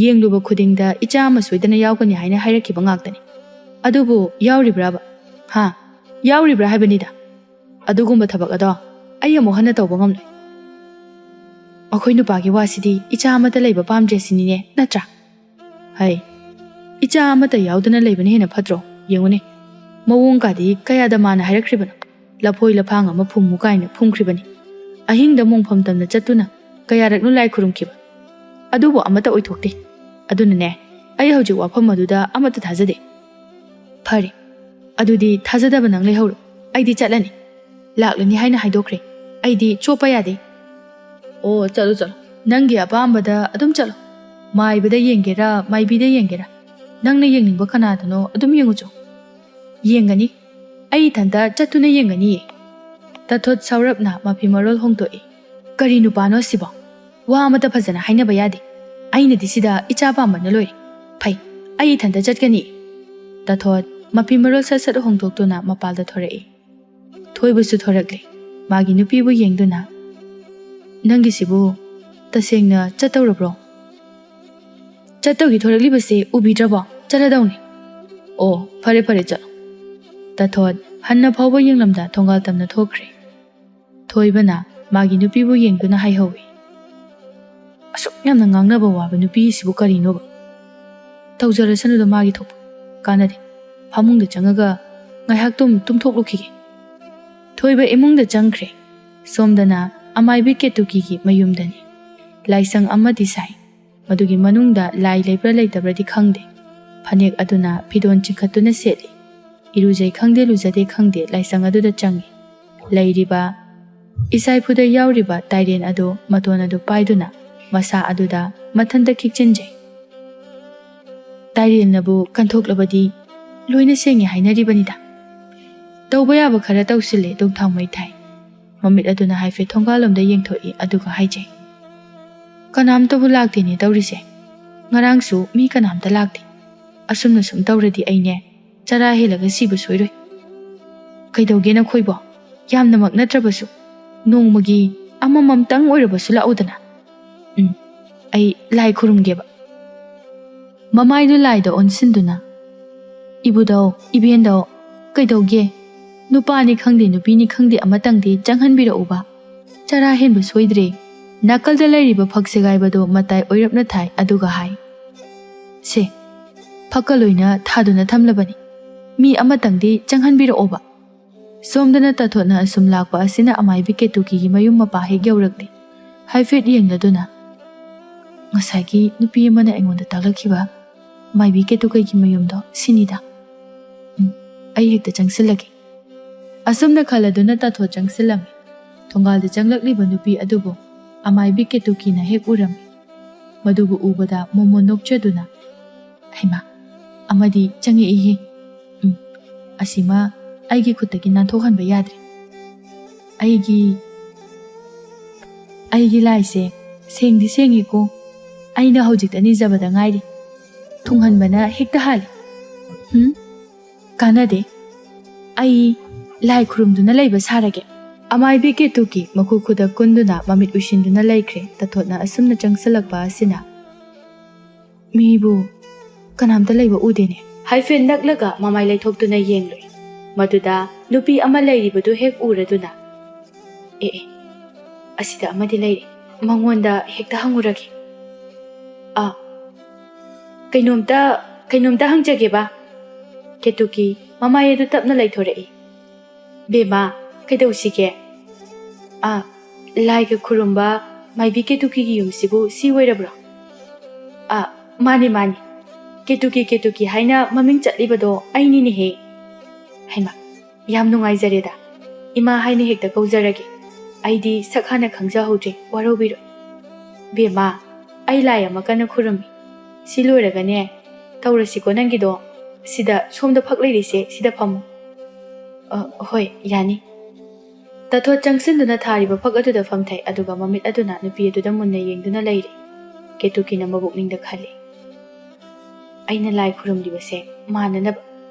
ꯌꯦꯡꯂꯨꯕ ꯈꯨꯗꯤꯡꯗ ꯏꯆꯥ ꯑꯃ ꯁꯣꯏꯗꯅ ꯌꯥꯎꯒꯅꯤ ꯍꯥꯏꯅ ꯍꯥꯏꯔꯛꯈꯤꯕ ꯉꯥꯛꯇꯅꯤ ꯑꯗꯨꯕꯨ ꯌꯥꯎꯔꯤꯕ꯭ꯔꯥꯕ ꯌꯥꯎꯔꯤꯕ꯭ꯔꯥ ꯍꯥꯏꯕꯅꯤꯗ ꯑꯗꯨꯒꯨꯝꯕ ꯊꯕꯛ ꯑꯗꯣ ꯑꯩ ꯑꯃꯨꯛ ꯍꯟꯅ ꯇꯧꯕ ꯉꯝꯂꯣꯏ ꯑꯩꯈꯣꯏ ꯅꯨꯄꯥꯒꯤ ꯋꯥꯁꯤꯗꯤ ꯏꯆꯥ ꯑꯃꯠꯇ ꯂꯩꯕ ꯄꯥꯝꯗ꯭ꯔꯦ ꯁꯤꯅꯤꯅꯦ ꯅꯠꯇ꯭ꯔꯥ ꯍꯩ ꯏꯆꯥ ꯑꯃꯠꯇ ꯌꯥꯎꯗꯅ ꯂꯩꯕꯅ ꯍꯦꯟꯅ ꯐꯠꯇ꯭ꯔꯣ ꯌꯦꯡꯉꯨꯅꯦ ꯃꯑꯣꯡꯀꯥꯗꯤ ꯀꯌꯥꯗ ꯃꯥꯅ ꯍꯥꯏꯔꯛꯈ꯭ꯔꯤꯕꯅꯣ ꯂꯐꯣꯏ ꯂꯐꯥꯡ ꯑꯃ ꯐꯨꯝꯃꯨ ꯀꯥꯏꯅ ꯐꯨꯝꯈ꯭ꯔꯤꯕꯅꯤ ꯑꯍꯤꯡꯗ ꯃꯣꯡꯐꯝ ꯇꯝꯅ ꯆꯠꯇꯨꯅ ꯀꯌꯥꯔꯛꯅꯣ ꯂꯥꯏ ꯈꯨꯔꯨꯝꯈꯤꯕ ꯑꯗꯨꯕꯨ ꯑꯃꯠꯇ ꯑꯣꯏꯊꯣꯛꯇꯦ ꯑꯗꯨꯅꯅꯦ ꯑꯩ ꯍꯧꯖꯤꯛ ꯋꯥꯐꯝ ꯑꯗꯨꯗ ꯑꯃꯠꯇ ꯊꯥꯖꯗꯦ ꯐꯔꯦ ꯑꯗꯨꯗꯤ ꯊꯥꯖꯗꯕ ꯅꯪ ꯂꯩꯍꯧꯔꯣ ꯑꯩꯗꯤ ꯆꯠꯂꯅꯤ ꯂꯥꯛꯂꯅꯤ ꯍꯥꯏꯅ ꯍꯥꯏꯗꯣꯛꯈ꯭ꯔꯦ ꯑꯩꯗꯤ ꯆꯣꯞꯄ ꯌꯥꯗꯦ ꯑꯣ ꯆꯠꯂꯣ ꯅꯪꯒꯤ ꯑꯄꯥꯝꯕꯗ ꯑꯗꯨꯝ ꯆꯠꯂꯣ ꯃꯥꯏꯕꯗ ꯌꯦꯡꯒꯦꯔꯥ ꯃꯥꯏꯕꯤꯗ ꯌꯦꯡꯒꯦꯔꯥ ꯅꯪꯅ ꯌꯦꯡꯅꯤꯡꯕ ꯀꯅꯥꯗꯅꯣ ꯑꯗꯨꯝ ꯌꯦꯡꯉꯨꯆꯣ ꯌꯦꯡꯒꯅꯤ ꯑꯩ ꯏꯊꯟꯇ ꯆꯠꯇꯨꯅ ꯌꯦꯡꯒꯅꯤꯌꯦ ꯇꯊꯣꯠ ꯁꯥꯎꯔꯞꯅ ꯃꯐꯤ ꯃꯔꯣꯜ ꯍꯣꯡꯗꯣꯛꯏ ꯀꯔꯤ ꯅꯨꯄꯥꯅꯣ ꯁꯤꯕꯣ ꯋꯥ ꯑꯃꯠꯇ ꯐꯖꯅ ꯍꯥꯏꯅꯕ ꯌꯥꯗꯦ ꯑꯩꯅꯗꯤ ꯁꯤꯗ ꯏꯆꯥ ꯄꯥꯝꯕꯅ ꯂꯣꯏꯔꯦ ꯐꯩ ꯑꯩ ꯏꯊꯟꯇ ꯆꯠꯀꯅꯤ ꯇꯊꯣꯠ ꯃꯐꯤ ꯃꯔꯣꯜ ꯁꯠ ꯍꯣꯡꯗꯣꯛꯇꯨꯅ ꯃꯄꯥꯜꯗ ꯊꯣꯔꯛꯏ ꯊꯣꯏꯕꯁꯨ ꯊꯣꯔꯛꯂꯦ ꯃꯥꯒꯤ ꯅꯨꯄꯤꯕꯨ ꯌꯦꯡꯗꯨꯅ ꯅꯪꯒꯤꯁꯤꯕꯨ ꯇꯁꯦꯡꯅ ꯆꯠꯇꯧꯔꯕ꯭ꯔꯣ ꯆꯠꯇꯧꯒꯤ ꯊꯣꯔꯛꯂꯤꯕꯁꯦ ꯎꯕꯤꯗ꯭ꯔꯕꯣ ꯆꯠꯂꯗꯧꯅꯤ ꯑꯣ ꯐꯔꯦ ꯆꯠꯂꯣ ꯇꯊꯣꯠ ꯍꯟꯅ ꯐꯥꯎꯕ ꯌꯦꯡꯂꯝꯗ ꯊꯣꯡꯒꯥꯜ ꯇꯝꯅ ꯊꯣꯛꯈ꯭ꯔꯦ ꯊꯣꯏꯕꯅ ꯃꯥꯒꯤ ꯅꯨꯄꯤꯕꯨ ꯌꯦꯡꯗꯨꯅ ꯍꯥꯏꯍꯧꯏ ꯑꯁꯨꯛ ꯌꯥꯝꯅ ꯉꯥꯡꯅꯕ ꯋꯥꯕ ꯅꯨꯄꯤꯁꯤꯕꯨ ꯀꯔꯤꯅꯣꯕ ꯇꯧꯖꯔꯁꯅꯨꯗ ꯃꯥꯒꯤ ꯊꯣꯛꯄ ꯀꯥꯟꯅꯗꯦ ꯐꯃꯨꯡꯗ ꯆꯪꯉꯒ ꯉꯥꯏꯍꯥꯛ ꯇꯨꯝꯊꯣꯛꯂꯨꯈꯤꯒꯦ ꯊꯣꯏꯕ ꯏꯃꯨꯡꯗ ꯆꯪꯈ꯭ꯔꯦ ꯁꯣꯝꯗꯅ ꯑꯃꯥꯏꯕꯤ ꯀꯦꯇꯨꯀꯤꯒꯤ ꯃꯌꯨꯝꯗꯅꯤ ꯂꯥꯏꯁꯪ ꯑꯃꯗꯤ ꯁꯥꯏ ꯃꯗꯨꯒꯤ ꯃꯅꯨꯡꯗ ꯂꯥꯏ ꯂꯩꯕ꯭ꯔꯥ ꯂꯩꯇꯕ꯭ꯔꯗꯤ ꯈꯪꯗꯦ ꯐꯅꯦꯛ ꯑꯗꯨꯅ ꯐꯤꯗꯣꯟ ꯆꯤꯡꯈꯠꯇꯨꯅ ꯁꯦꯠꯂꯤ ꯏꯔꯨꯖꯩ ꯈꯪꯗꯦ ꯂꯨꯖꯗꯦ ꯈꯪꯗꯦ ꯂꯥꯏꯁꯪ ꯑꯗꯨꯗ ꯆꯪꯉꯤ ꯂꯩꯔꯤꯕ ꯏꯁꯥꯏꯐꯨꯗ ꯌꯥꯎꯔꯤꯕ ꯇꯥꯏꯔꯦꯟ ꯑꯗꯨ ꯃꯇꯣꯟ ꯑꯗꯨ ꯄꯥꯏꯗꯨꯅ ꯃꯁꯥ ꯑꯗꯨꯗ ꯃꯊꯟꯇ ꯈꯤꯛꯆꯤꯟꯖꯩ ꯇꯥꯏꯔꯦꯟꯅꯕꯨ ꯀꯟꯊꯣꯛꯂꯕꯗꯤ ꯂꯣꯏꯅ ꯁꯦꯡꯉꯦ ꯍꯥꯏꯅꯔꯤꯕꯅꯤꯗ ꯇꯧꯕ ꯌꯥꯕ ꯈꯔ ꯇꯧꯁꯤꯜꯂꯦ ꯗꯣꯡꯊꯥꯎ ꯃꯩ ꯊꯥꯏ ꯃꯃꯤꯠ ꯑꯗꯨꯅ ꯍꯥꯏꯐꯦꯠ ꯊꯣꯡꯒꯥꯜꯂꯣꯝꯗ ꯌꯦꯡꯊꯣꯛꯏ ꯑꯗꯨꯒ ꯍꯥꯏꯖꯩ ꯀꯅꯥꯝꯇꯕꯨ ꯂꯥꯛꯇꯦꯅꯦ ꯇꯧꯔꯤꯁꯦ ꯉꯔꯥꯡꯁꯨ ꯃꯤ ꯀꯅꯥꯝꯇ ꯂꯥꯛꯇꯦ ꯑꯁꯨꯝꯅ ꯁꯨꯝ ꯇꯧꯔꯗꯤ ꯑꯩꯅꯦ ꯆꯔꯥ ꯍꯦꯜꯂꯒ ꯁꯤꯕ ꯁꯣꯏꯔꯣꯏ ꯀꯩꯗꯧꯒꯦ ꯅꯈꯣꯏꯕꯣ ꯌꯥꯝꯅꯃꯛ ꯅꯠꯇ꯭ꯔꯕꯁꯨ ꯅꯣꯡꯃꯒꯤ ꯑꯃꯃꯝꯇꯪ ꯑꯣꯏꯔꯕꯁꯨ ꯂꯥꯛꯎꯗꯅ ꯑꯩ ꯂꯥꯏ ꯈꯨꯔꯨꯝꯒꯦꯕ ꯃꯃꯥꯏꯗꯨ ꯂꯥꯏꯗ ꯑꯣꯟꯁꯤꯟꯗꯨꯅ ꯏꯕꯨꯙꯧ ꯏꯕꯦꯟꯗꯧ ꯀꯩꯗꯧꯒꯦ ꯅꯨꯄꯥꯅꯤ ꯈꯪꯗꯦ ꯅꯨꯄꯤꯅꯤ ꯈꯪꯗꯦ ꯑꯃꯇꯪꯗꯤ ꯆꯪꯍꯟꯕꯤꯔꯛꯎꯕ ꯆꯔꯥ ꯍꯦꯟꯕ ꯁꯣꯏꯗ꯭ꯔꯦ ꯅꯥꯀꯜꯗ ꯂꯩꯔꯤꯕ ꯐꯛꯁꯦꯒꯥꯏꯕꯗꯣ ꯃꯇꯥꯏ ꯑꯣꯏꯔꯞꯅ ꯊꯥꯏ ꯑꯗꯨꯒ ꯍꯥꯏ ꯁꯦ ꯐꯛꯀ ꯂꯣꯏꯅ ꯊꯥꯗꯨꯅ ꯊꯝꯂꯕꯅꯤ ꯃꯤ ꯑꯃꯇꯪꯗꯤ ꯆꯪꯍꯟꯕꯤꯔꯛꯑꯣꯕ ꯁꯣꯝꯗꯅ ꯇꯊꯣꯠꯅ ꯑꯁꯨꯝ ꯂꯥꯛꯄ ꯑꯁꯤꯅ ꯑꯃꯥꯏꯕꯤ ꯀꯦꯇꯨꯀꯤꯒꯤ ꯃꯌꯨꯝ ꯃꯄꯥ ꯍꯦꯛ ꯌꯧꯔꯛꯂꯤ ꯍꯥꯏꯐꯦꯠ ꯌꯦꯡꯂꯗꯨꯅ ꯉꯁꯥꯏꯒꯤ ꯅꯨꯄꯤ ꯑꯃꯅ ꯑꯩꯉꯣꯟꯗ ꯇꯥꯛꯂꯛꯈꯤꯕ ꯃꯥꯏꯕꯤ ꯀꯦꯇꯨꯀꯩꯒꯤ ꯃꯌꯨꯝꯗꯣ ꯁꯤꯅꯤꯗ ꯑꯩ ꯍꯦꯛꯇ ꯆꯪꯁꯤꯜꯂꯒꯦ ꯑꯁꯨꯝꯅ ꯈꯜꯂꯗꯨꯅ ꯇꯊꯣꯠ ꯆꯪꯁꯤꯜꯂꯝꯃꯤ ꯊꯣꯡꯒꯥꯜꯗ ꯆꯪꯂꯛꯂꯤꯕ ꯅꯨꯄꯤ ꯑꯗꯨꯕꯨ ꯑꯃꯥꯏꯕꯤ ꯀꯦꯇꯨꯀꯤꯅ ꯍꯦꯛ ꯎꯔꯝꯃꯤ ꯃꯗꯨꯕꯨ ꯎꯕꯗ ꯃꯣꯃꯣꯟ ꯅꯣꯛꯆꯗꯨꯅ ꯍꯩꯃꯥ ꯑꯃꯗꯤ ꯆꯪꯉꯛꯏꯍꯦ ꯑꯁꯤꯃ ꯑꯩꯒꯤ ꯈꯨꯠꯇꯒꯤ ꯅꯥꯟꯊꯣꯛꯍꯟꯕ ꯌꯥꯗ꯭ꯔꯦ ꯑꯩꯒꯤ ꯂꯥꯏꯁꯦ ꯁꯦꯡꯗꯤ ꯁꯦꯡꯉꯤꯀꯣ ꯑꯩꯅ ꯍꯧꯖꯤꯛꯇ ꯅꯤꯖꯕꯗ ꯉꯥꯏꯔꯤ ꯊꯨꯡꯍꯟꯕꯅ ꯍꯦꯛꯇ ꯍꯥꯜꯂꯤ ꯀꯥꯟꯅꯗꯦ ꯑꯩ ꯂꯥꯏ ꯈꯨꯔꯨꯝꯗꯨꯅ ꯂꯩꯕ ꯁꯥꯔꯒꯦ ꯑꯃꯥꯏꯕꯤ ꯀꯦꯇꯨꯀꯤ ꯃꯈꯨ ꯈꯨꯗꯛ ꯀꯨꯟꯗꯨꯅ ꯃꯃꯤꯠ ꯎꯏꯁꯤꯟꯗꯨꯅ ꯂꯩꯈ꯭ꯔꯦ ꯇꯊꯣꯠꯅ ꯑꯁꯨꯝꯅ ꯆꯪꯁꯤꯜꯂꯛꯄ ꯑꯁꯤꯅ ꯃꯤꯕꯨ ꯀꯅꯥꯝꯇ ꯂꯩꯕ ꯎꯗꯦꯅꯦ ꯍꯥꯏꯐꯦꯠ ꯅꯛꯂꯒ ꯃꯃꯥꯏ ꯂꯩꯊꯣꯛꯇꯨꯅ ꯌꯦꯡꯂꯨꯏ ꯃꯗꯨꯗ ꯅꯨꯄꯤ ꯑꯃ ꯂꯩꯔꯤꯕꯗꯨ ꯍꯦꯛ ꯎꯔꯗꯨꯅ ꯑꯁꯤꯗ ꯑꯃꯗꯤ ꯂꯩꯔꯤ ꯃꯉꯣꯟꯗ ꯍꯦꯛꯇ ꯍꯪꯉꯨꯔꯒꯦ ꯀꯩꯅꯣꯝꯇ ꯍꯪꯖꯒꯦꯕ ꯀꯦꯇꯨꯀꯤ ꯃꯃꯥꯏ ꯑꯗꯨ ꯇꯞꯅ ꯂꯩꯊꯣꯔꯛꯏ ꯕꯦꯃꯥ ꯀꯩꯗꯧꯁꯤꯒꯦ ꯂꯥꯏꯒ ꯈꯨꯔꯨꯝꯕ ꯃꯥꯏꯕꯤ ꯀꯦꯇꯨꯀꯤꯒꯤ ꯌꯨꯝꯁꯤꯕꯨ ꯁꯤ ꯑꯣꯏꯔꯕ꯭ꯔꯣ ꯃꯥꯅꯤ ꯀꯦꯇꯨꯀꯤ ꯍꯥꯏꯅ ꯃꯃꯤꯡ ꯆꯠꯂꯤꯕꯗꯣ ꯑꯩꯅꯤꯅꯦꯍꯦ ꯍꯩꯃꯥ ꯌꯥꯝ ꯅꯨꯡꯉꯥꯏꯖꯔꯦꯗ ꯏꯃꯥ ꯍꯥꯏꯅ ꯍꯦꯛꯇ ꯀꯧꯖꯔꯒꯦ ꯑꯩꯗꯤ ꯁꯛ ꯍꯥꯟꯅ ꯈꯪꯖꯍꯧꯗ꯭ꯔꯦ, ꯋꯥꯔꯧꯕꯤꯔꯣꯏ꯫ ꯕꯦꯝꯃ, ꯑꯩ ꯂꯥꯏ ꯑꯃ ꯀꯟꯅ ꯈꯨꯔꯨꯝꯃꯤ꯫ ꯁꯤ ꯂꯣꯏꯔꯒꯅꯦ ꯇꯧꯔꯁꯤꯀꯣ ꯅꯪꯒꯤꯗꯣ꯫ ꯁꯤꯗ ꯁꯣꯝꯗ ꯐꯛ ꯂꯩꯔꯤꯁꯦ ꯁꯤꯗ ꯐꯝꯃꯨ꯫ ꯍꯣꯏ ꯌꯥꯅꯤ꯫ ꯇꯥꯊꯣꯠ ꯆꯪꯁꯤꯟꯗꯨꯅ ꯊꯥꯔꯤꯕ ꯐꯛ ꯑꯗꯨꯗ ꯐꯝꯊꯩ, ꯑꯗꯨꯒ ꯃꯃꯤꯠ ꯑꯗꯨꯅ ꯅꯨꯄꯤ ꯑꯗꯨꯗ ꯃꯨꯟꯅ ꯌꯦꯡꯗꯨꯅ ꯂꯩꯔꯤ꯫ ꯀꯦꯇꯨꯀꯤꯅ ꯃꯕꯨꯛꯅꯤꯡꯗ ꯈꯜꯂꯤ, ꯑꯩꯅ ꯂꯥꯏ ꯈꯨꯔꯨꯝꯂꯤꯕꯁꯦ ꯃꯥꯟꯅꯅꯕ